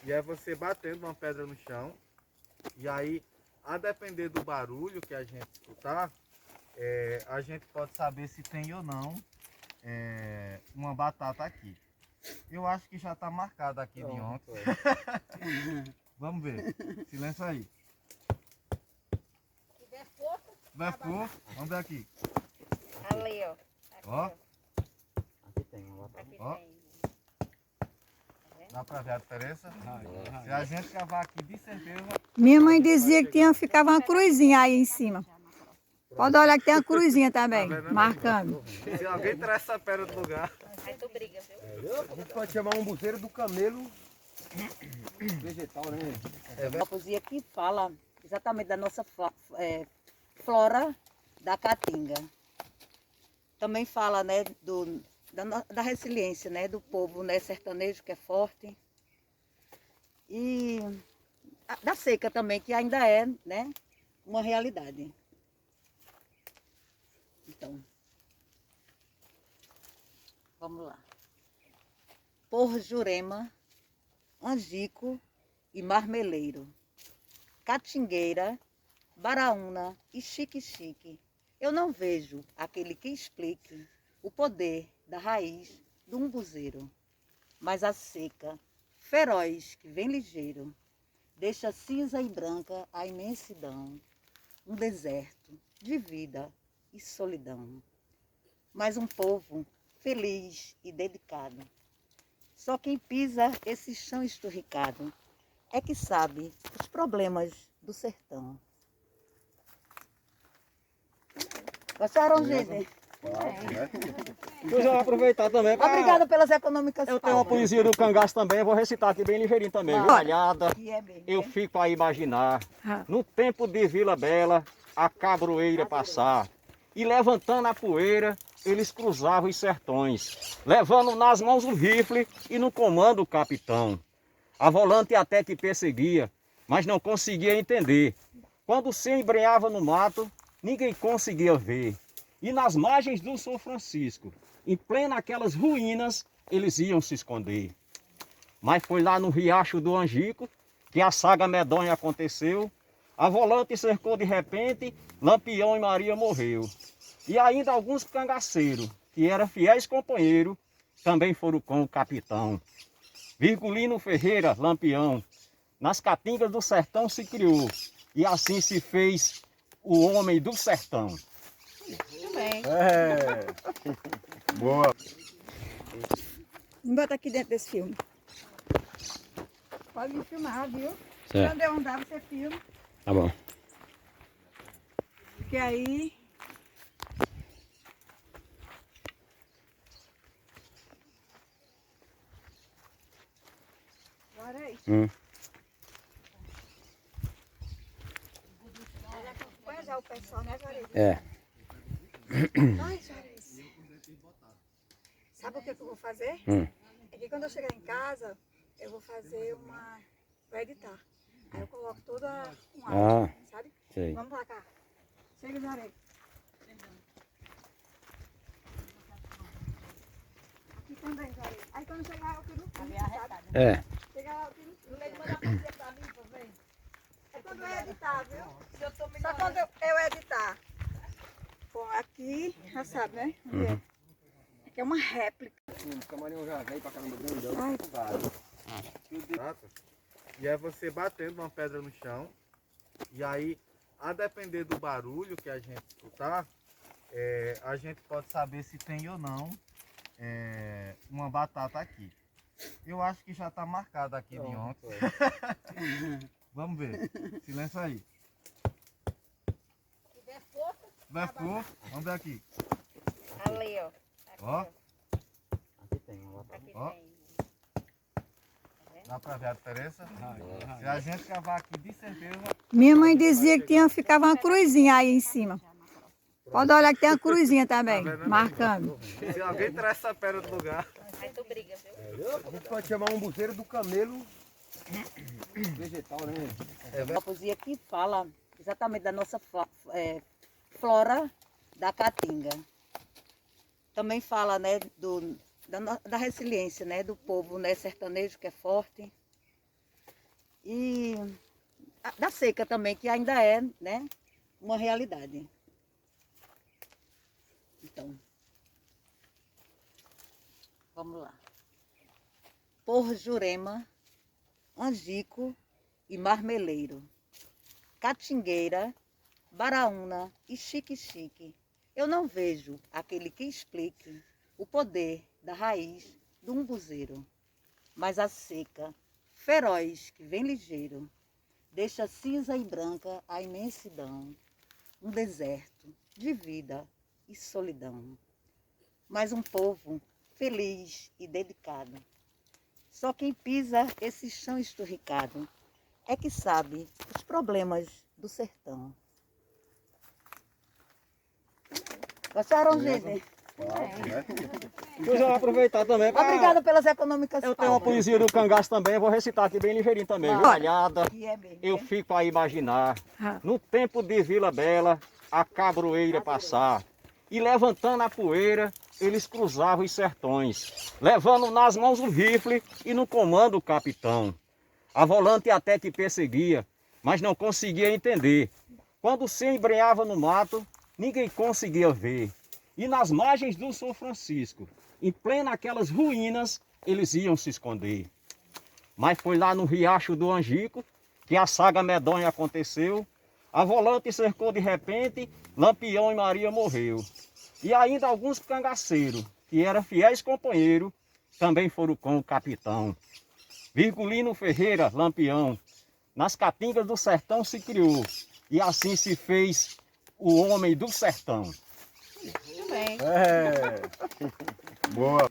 E é você batendo uma pedra no chão. E aí, a depender do barulho que a gente escutar, a gente pode saber se tem ou não uma batata aqui. Eu acho que já está marcado aqui de ontem. Vamos ver. Silêncio aí. Se der fofo, Vai fofo. Vamos ver aqui. ali, ó. Ó. Aqui tem uma batata. Aqui Ó. tem. Dá pra ver a diferença? Se a gente cavar aqui, de certeza. Minha mãe dizia que ficava uma cruzinha aí em cima. Pode olhar que tem uma cruzinha também, marcando. Se alguém tirar essa pedra do lugar. Aí tu briga, viu? A gente pode chamar um buzeiro do camelo vegetal, né? Uma poesia que fala exatamente da nossa flora da Caatinga. Também fala, né, da resiliência, né, do povo, né, sertanejo que é forte. E da seca também, que ainda é, né, uma realidade. Então, vamos lá. Por Jurema, Angico e Marmeleiro, Catingueira, Baraúna e Xique-Xique, eu não vejo aquele que explique o poder da raiz do umbuzeiro. Mas a seca, feroz que vem ligeiro, deixa cinza e branca a imensidão, um deserto de vida e solidão. Mas um povo feliz e dedicado. Só quem pisa esse chão esturricado é que sabe os problemas do sertão. Gostaram, gente? Eu já vou aproveitar também. Obrigada pelas econômicas. Eu tenho uma poesia do cangaço também, eu vou recitar aqui bem ligeirinho também. Viu? Malhada, Que é bem, eu né? fico a imaginar, no tempo de Vila Bela, a cabroeira passar. E levantando a poeira, eles cruzavam os sertões, levando nas mãos o rifle e no comando o capitão. A volante até que perseguia, mas não conseguia entender. Quando se embrenhava no mato, ninguém conseguia ver. E nas margens do São Francisco, em plena aquelas ruínas, eles iam se esconder. Mas foi lá no riacho do Angico que a saga medonha aconteceu. A volante cercou de repente, Lampião e Maria morreu. E ainda alguns cangaceiros, que eram fiéis companheiros, também foram com o capitão. Virgulino Ferreira, Lampião, nas caatingas do sertão se criou. E assim se fez o homem do sertão. Também. Boa. Me bota aqui dentro desse filme. Pode me filmar, viu? Certo. Quando eu andar, você filma. Tá bom. Porque aí... Bora aí. Ela acompanha já o pessoal, né, Juarez? É. Ai, Juarez. Sabe o que eu vou fazer? Hum. É que quando eu chegar em casa, eu vou fazer uma... Vou editar. Aí eu coloco toda um áudio, sabe? Sei. Vamos pra cá. Chega, Juarez. Aqui também, Juarez. Aí quando chegar, eu tiro o fim, sabe? É. Chegar lá, eu tiro o fim. Não manda fazer pra mim também. É quando eu editar, viu? Só quando eu editar. Bom, aqui, já sabe, né? Vamos ver. Aqui é uma réplica. O camarão já veio pra caramba grandão. Ai, E é você batendo uma pedra no chão. E aí, a depender do barulho que a gente escutar, a gente pode saber se tem ou não uma batata aqui. Eu acho que já está marcado aqui de ontem. Vamos ver. Silêncio aí. Se der fofo, Vai fofo. Vamos ver aqui. ali, ó. Aqui, Ó. Aqui tem uma batata. Aqui Ó. tem. Dá pra ver a diferença? Se a gente cavar aqui, de certeza. minha mãe dizia que ficava uma cruzinha aí em cima. Pode olhar que tem uma cruzinha também, Tá vendo, né? marcando. Se alguém traz essa pedra do lugar. Aí tu briga, viu? A gente pode chamar um buceiro do camelo vegetal, né? Uma poesia que fala exatamente da nossa flora da Caatinga. Também fala, né, da resiliência, né, do povo, né, sertanejo que é forte. E da seca também, que ainda é, né, uma realidade. Então, vamos lá. Por Jurema, Angico e Marmeleiro, Catingueira, Baraúna e Xique-Xique, eu não vejo aquele que explique o poder da raiz do umbuzeiro. Mas a seca, feroz que vem ligeiro, deixa cinza e branca a imensidão, um deserto de vida e solidão. Mas um povo feliz e dedicado. Só quem pisa esse chão esturricado é que sabe os problemas do sertão. Gostaram, gente? Pois eu vou aproveitar também para... Obrigada pelas econômicas Eu tenho uma palmas. poesia do cangaço também, eu vou recitar aqui bem ligeirinho também, viu? Malhada, Que é mesmo, eu né? fico a imaginar, no tempo de Vila Bela, a cabroeira passar. E levantando a poeira, eles cruzavam os sertões, levando nas mãos o rifle e no comando o capitão. A volante até que perseguia, mas não conseguia entender. Quando se embrenhava no mato, ninguém conseguia ver. E nas margens do São Francisco, em plena aquelas ruínas, eles iam se esconder. Mas foi lá no riacho do Angico que a saga medonha aconteceu. A volante cercou de repente, Lampião e Maria morreu. E ainda alguns cangaceiros, que eram fiéis companheiros, também foram com o capitão. Virgulino Ferreira, Lampião, nas caatingas do sertão se criou. E assim se fez o homem do sertão. Muito bem. Boa.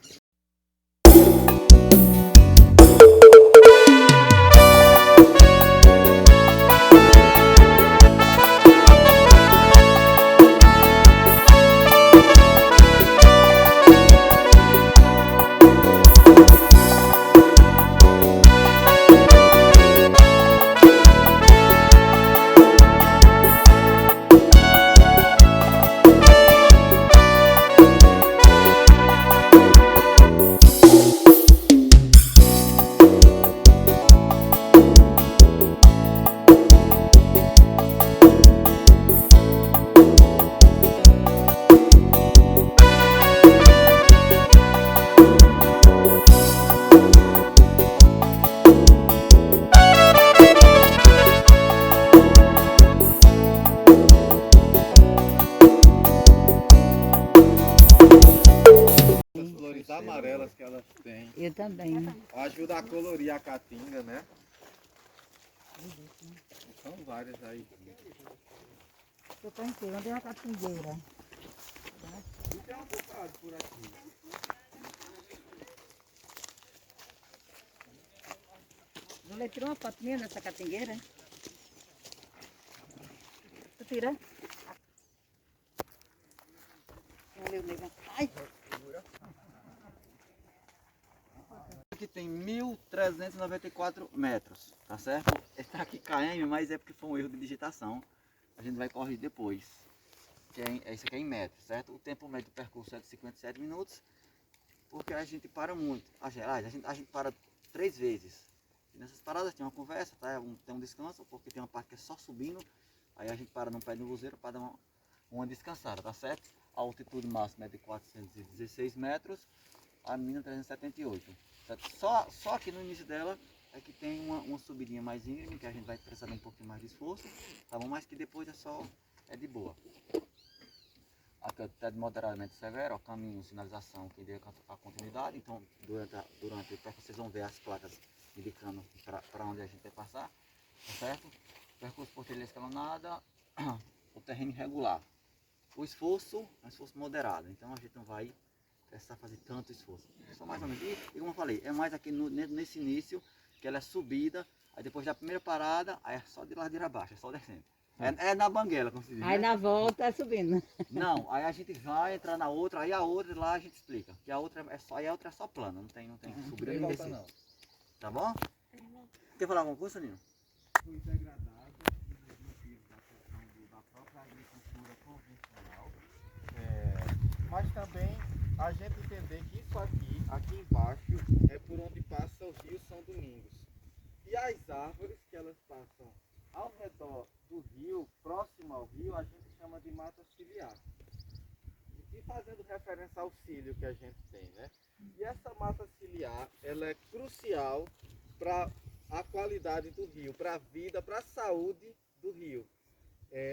As flores amarelas que elas têm Eu também. ajuda a colorir a caatinga, né? São várias aí. Eu tô inteira, onde é a catingueira? E tem um bocado por aqui. Vou tirar uma foto minha nessa catingueira. Tu tira? Valeu, nega. Ai! Aqui tem 1.394 metros, tá certo? Está aqui KM, mas é porque foi um erro de digitação. A gente vai corrigir depois. Isso aqui é em metros, certo? O tempo médio do percurso é de 57 minutos, porque a gente para muito. A gente para 3 vezes. E nessas paradas tem uma conversa, tá? Tem um descanso, porque tem uma parte que é só subindo. Aí a gente para no pé do luzeiro para dar uma descansada, tá certo? A altitude máxima é de 416 metros, a mínima 378. Certo? Só aqui no início dela é que tem uma subidinha mais íngreme, que a gente vai precisar de um pouquinho mais de esforço, tá bom? Mas que depois é de boa. Aqui é de moderadamente severo, ó, caminho, sinalização que indica a continuidade. Então durante o percurso vocês vão ver as placas indicando para onde a gente vai passar, tá certo? Percurso por trilha escalonada, o terreno irregular. O esforço é um esforço moderado, então a gente não vai precisar fazer tanto esforço. Só mais ou menos. E como eu falei, é mais aqui nesse início, que ela é subida, aí depois da primeira parada, aí é só de ladeira abaixo, é só descendo. É na banguela, como se diz. Aí né? na volta é subindo. Não, aí a gente vai entrar na outra, aí a outra lá a gente explica. Que a outra é só, aí a outra é só plana, não tem subida nem volta descida. não. Tá bom? Quer falar alguma coisa, Nino? Foi degradado por motivos da questão da própria agricultura convencional. Mas também a gente entender que isso aqui embaixo, é por onde passa o rio São Domingos. E as árvores que elas passam ao redor do rio, próximo ao rio, a gente chama de mata ciliar. E fazendo referência ao cílio que a gente tem, né? E essa mata ciliar, ela é crucial para a qualidade do rio, para a vida, para a saúde do rio.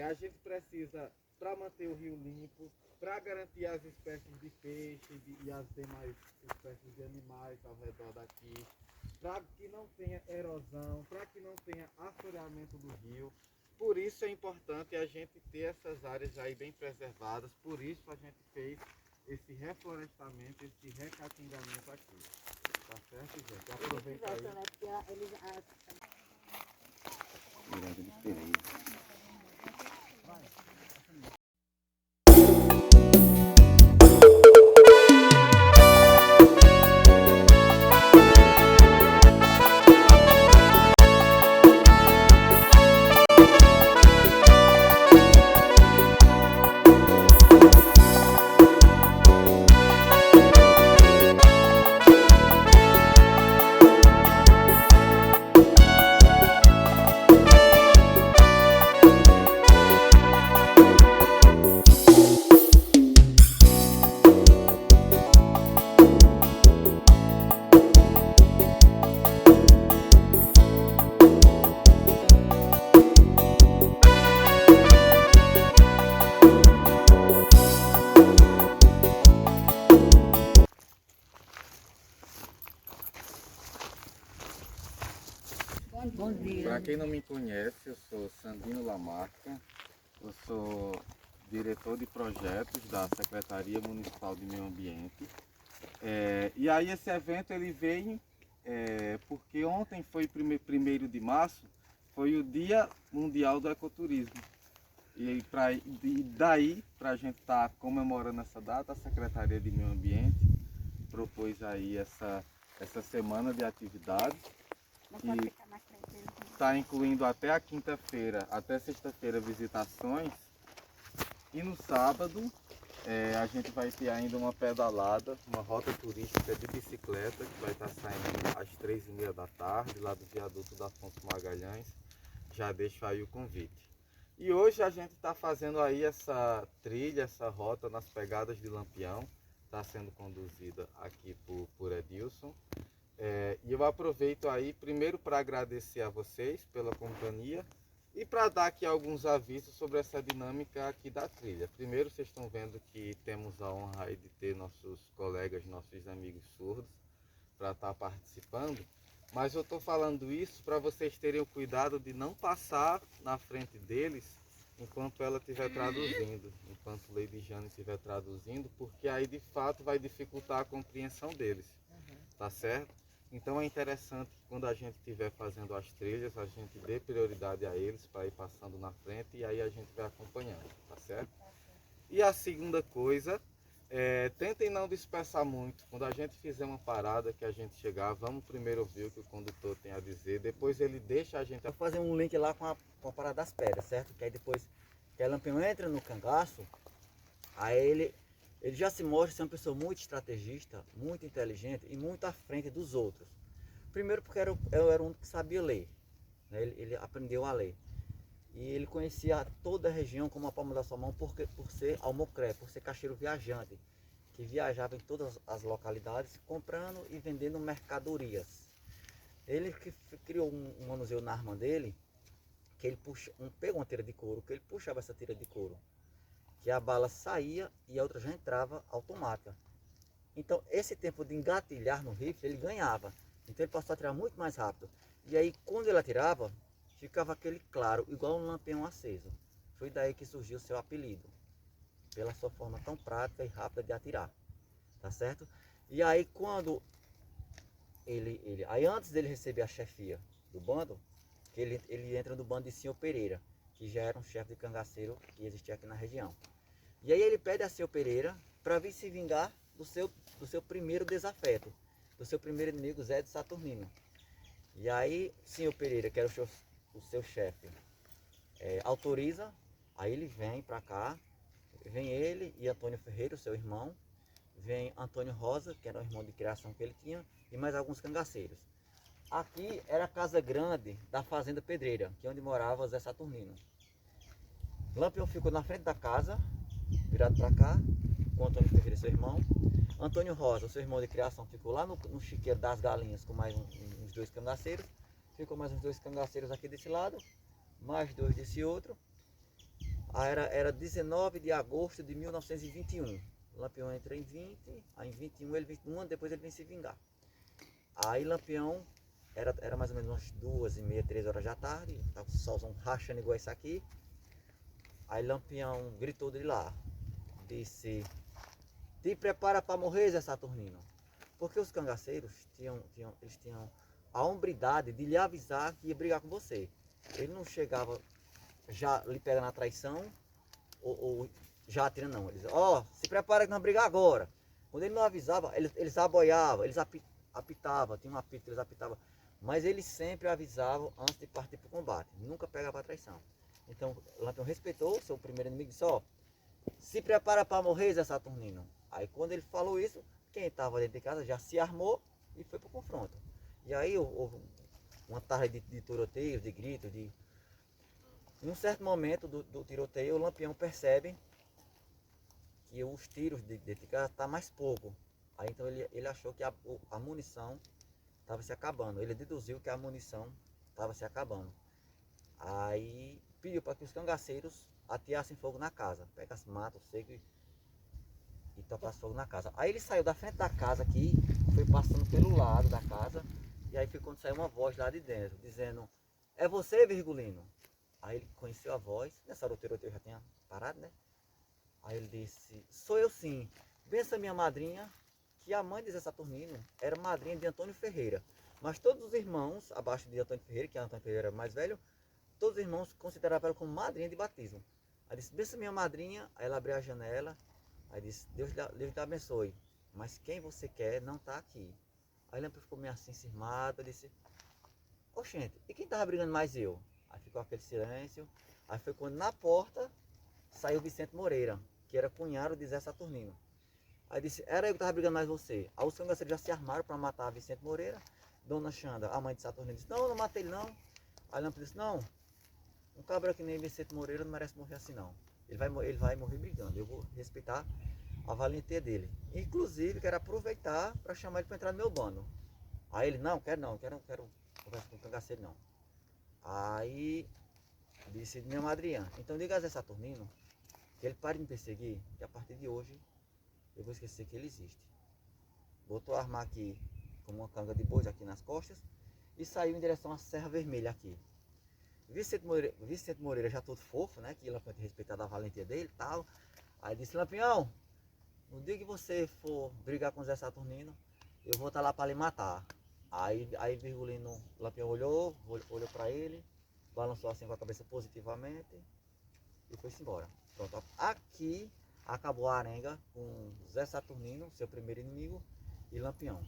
A gente precisa, para manter o rio limpo, para garantir as espécies de peixe e as demais espécies de animais ao redor daqui, para que não tenha erosão, para que não tenha assoreamento do rio. Por isso é importante a gente ter essas áreas aí bem preservadas, por isso a gente fez esse reflorestamento, esse recatingamento aqui. Tá certo, gente? Aproveita aí. Miranda de Pereira. Bom dia. Para quem não me conhece, eu sou Sandino Lamarca, eu sou diretor de projetos da Secretaria Municipal de Meio Ambiente. E aí esse evento ele veio porque ontem foi 1º de março, foi o Dia Mundial do Ecoturismo. E daí, para a gente estar comemorando essa data, a Secretaria de Meio Ambiente propôs aí essa semana de atividades. Que está incluindo até a quinta-feira, até sexta-feira, visitações. E no sábado a gente vai ter ainda uma pedalada, uma rota turística de bicicleta, que vai estar saindo às 3h30 da tarde, lá do viaduto da Afonso Magalhães. Já deixo aí o convite. E hoje a gente está fazendo aí essa trilha, essa rota nas pegadas de Lampião. Está sendo conduzida aqui por Edilson. E eu aproveito aí primeiro para agradecer a vocês pela companhia e para dar aqui alguns avisos sobre essa dinâmica aqui da trilha. Primeiro, vocês estão vendo que temos a honra aí de ter nossos colegas, nossos amigos surdos para estar participando, mas eu estou falando isso para vocês terem o cuidado de não passar na frente deles enquanto ela estiver traduzindo, enquanto Lady Jane estiver traduzindo, porque aí de fato vai dificultar a compreensão deles, tá certo? Então é interessante que quando a gente estiver fazendo as trilhas, a gente dê prioridade a eles para ir passando na frente e aí a gente vai acompanhando, tá certo? E a segunda coisa, tentem não dispersar muito. Quando a gente fizer uma parada, que a gente chegar, vamos primeiro ouvir o que o condutor tem a dizer, depois ele deixa a gente... Vou fazer um link lá com a parada das pedras, certo? Que aí depois que a Lampião entra no cangaço, aí ele já se mostra ser uma pessoa muito estrategista, muito inteligente e muito à frente dos outros. Primeiro porque eu era o único que sabia ler, né? Ele aprendeu a ler. E ele conhecia toda a região como a palma da sua mão por ser almocré, por ser caixeiro viajante, que viajava em todas as localidades comprando e vendendo mercadorias. Ele que criou um manuseio na arma dele, que ele pegou uma tira de couro, que ele puxava essa tira de couro, que a bala saía e a outra já entrava automática. Então esse tempo de engatilhar no rifle ele ganhava, então ele passou a atirar muito mais rápido. E aí quando ele atirava, ficava aquele claro, igual um lampião aceso. Foi daí que surgiu o seu apelido, pela sua forma tão prática e rápida de atirar, tá certo? E aí quando aí antes dele receber a chefia do bando, que ele entra no bando de Senhor Pereira, que já era um chefe de cangaceiro que existia aqui na região. E aí ele pede a seu Pereira para vir se vingar do seu primeiro desafeto, do seu primeiro inimigo, Zé de Saturnino. E aí, senhor Pereira, que era o seu chefe, autoriza, aí ele vem para cá, vem ele e Antônio Ferreira, o seu irmão, vem Antônio Rosa, que era o irmão de criação que ele tinha, e mais alguns cangaceiros. Aqui era a casa grande da Fazenda Pedreira, que é onde morava Zé Saturnino. Lampião ficou na frente da casa, virado para cá, com Antônio Ferreira, seu irmão. Antônio Rosa, seu irmão de criação, ficou lá no chiqueiro das galinhas com mais uns 2 cangaceiros. Ficou mais uns 2 cangaceiros aqui desse lado, mais 2 desse outro. Era 19 de agosto de 1921. Lampião entra em 20, aí em 21, um ano depois ele vem se vingar. Aí Lampião, era mais ou menos umas 2h30, 3 horas da tarde, tá com o solzão rachando igual esse aqui. Aí Lampião gritou de lá, disse: te prepara para morrer, Zé Saturnino. Porque os cangaceiros eles tinham a hombridade de lhe avisar que ia brigar com você. Ele não chegava já lhe pega na traição ou já atirando, não. Eles, se prepara que nós vamos brigar agora. Quando ele não avisava, eles aboiavam, eles apitavam, tinha um apito que eles apitavam. Mas eles sempre avisavam antes de partir para o combate. Nunca pegava a traição. Então, Lampião respeitou o seu primeiro inimigo e disse: se prepara para morrer, Zé Saturnino. Aí quando ele falou isso, quem estava dentro de casa já se armou e foi para o confronto. E aí houve uma tarde de tiroteio, de gritos, Em um certo momento do tiroteio, o Lampião percebe que os tiros dentro de casa estão mais pouco. Aí então ele achou que a munição estava se acabando. Ele deduziu que a munição estava se acabando. Aí pediu para que os cangaceiros ateassem fogo na casa. Pegasse mato seco e tocasse fogo na casa. Aí ele saiu da frente da casa aqui, foi passando pelo lado da casa. E aí foi quando saiu uma voz lá de dentro, dizendo: é você, Virgulino? Aí ele conheceu a voz. Nessa hora o tiroteio já tinha parado, né? Aí ele disse: sou eu sim. Bença minha madrinha, que a mãe de Zé Saturnino era madrinha de Antônio Ferreira. Mas todos os irmãos, abaixo de Antônio Ferreira, que Antônio Ferreira era mais velho, todos os irmãos consideravam ela como madrinha de batismo. Aí disse: bença minha madrinha. Aí ela abriu a janela. Aí disse: Deus te abençoe. Mas quem você quer não está aqui. Aí Lampião ficou meio assim, cismado. Disse: oxente, e quem estava brigando mais eu? Aí ficou aquele silêncio. Aí foi quando na porta saiu Vicente Moreira, que era cunhado de Zé Saturnino. Aí disse: era eu que estava brigando mais você. Aí os cangaceiros já se armaram para matar Vicente Moreira. Dona Xanda, a mãe de Saturnino, disse: não, eu não matei ele não. Aí Lampião disse: não, um cabra que nem Vicente Moreira não merece morrer assim não. Ele vai morrer brigando. Eu vou respeitar a valentia dele. Inclusive, quero aproveitar para chamar ele para entrar no meu bando. Aí ele: não quero conversa com o cangaceiro não. Aí disse minha madrinha: então diga a Zé Saturnino que ele pare de me perseguir, que a partir de hoje eu vou esquecer que ele existe. Botou a arma aqui com uma canga de bois aqui nas costas e saiu em direção à Serra Vermelha aqui. Vicente Moreira já todo fofo, né? Que Lampião tinha respeitado a valentia dele e tal. Aí disse: Lampião, no dia que você for brigar com o Zé Saturnino, eu vou estar lá para lhe matar. Aí Virgulino, Lampião olhou para ele, balançou assim com a cabeça positivamente e foi-se embora. Pronto, aqui acabou a arenga com Zé Saturnino, seu primeiro inimigo, e Lampião.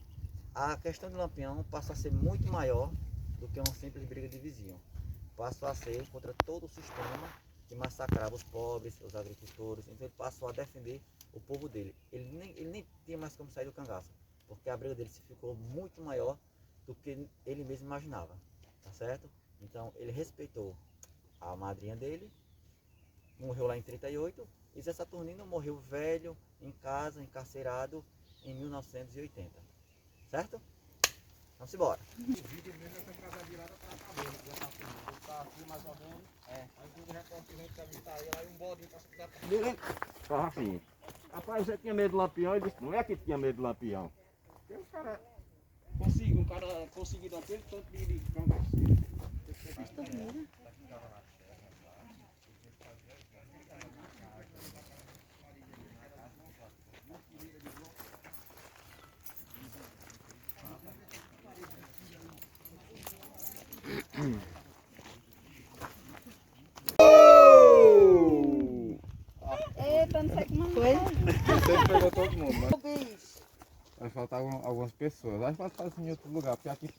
A questão de Lampião passou a ser muito maior do que uma simples briga de vizinho. Passou a ser contra todo o sistema que massacrava os pobres, os agricultores. Então ele passou a defender o povo dele. Ele nem tinha mais como sair do cangaço, porque a briga dele se ficou muito maior do que ele mesmo imaginava, tá certo? Então ele respeitou a madrinha dele, morreu lá em 38, e Zé Saturnino morreu velho, em casa, encarcerado, em 1980, certo? Vamos embora. O vídeo mesmo essa casa virada para a cabeça, tá aqui mais ou menos, aí tudo recorte que tá aí, lá e um bodinho para se dar assim. Rapaz, você tinha medo do Lampião? Ele disse: não é que tinha medo do Lampião. Porque o cara conseguiu daquele tanto de cangaceiro. pessoas. Acho que pode fazer em outro lugar, porque aqui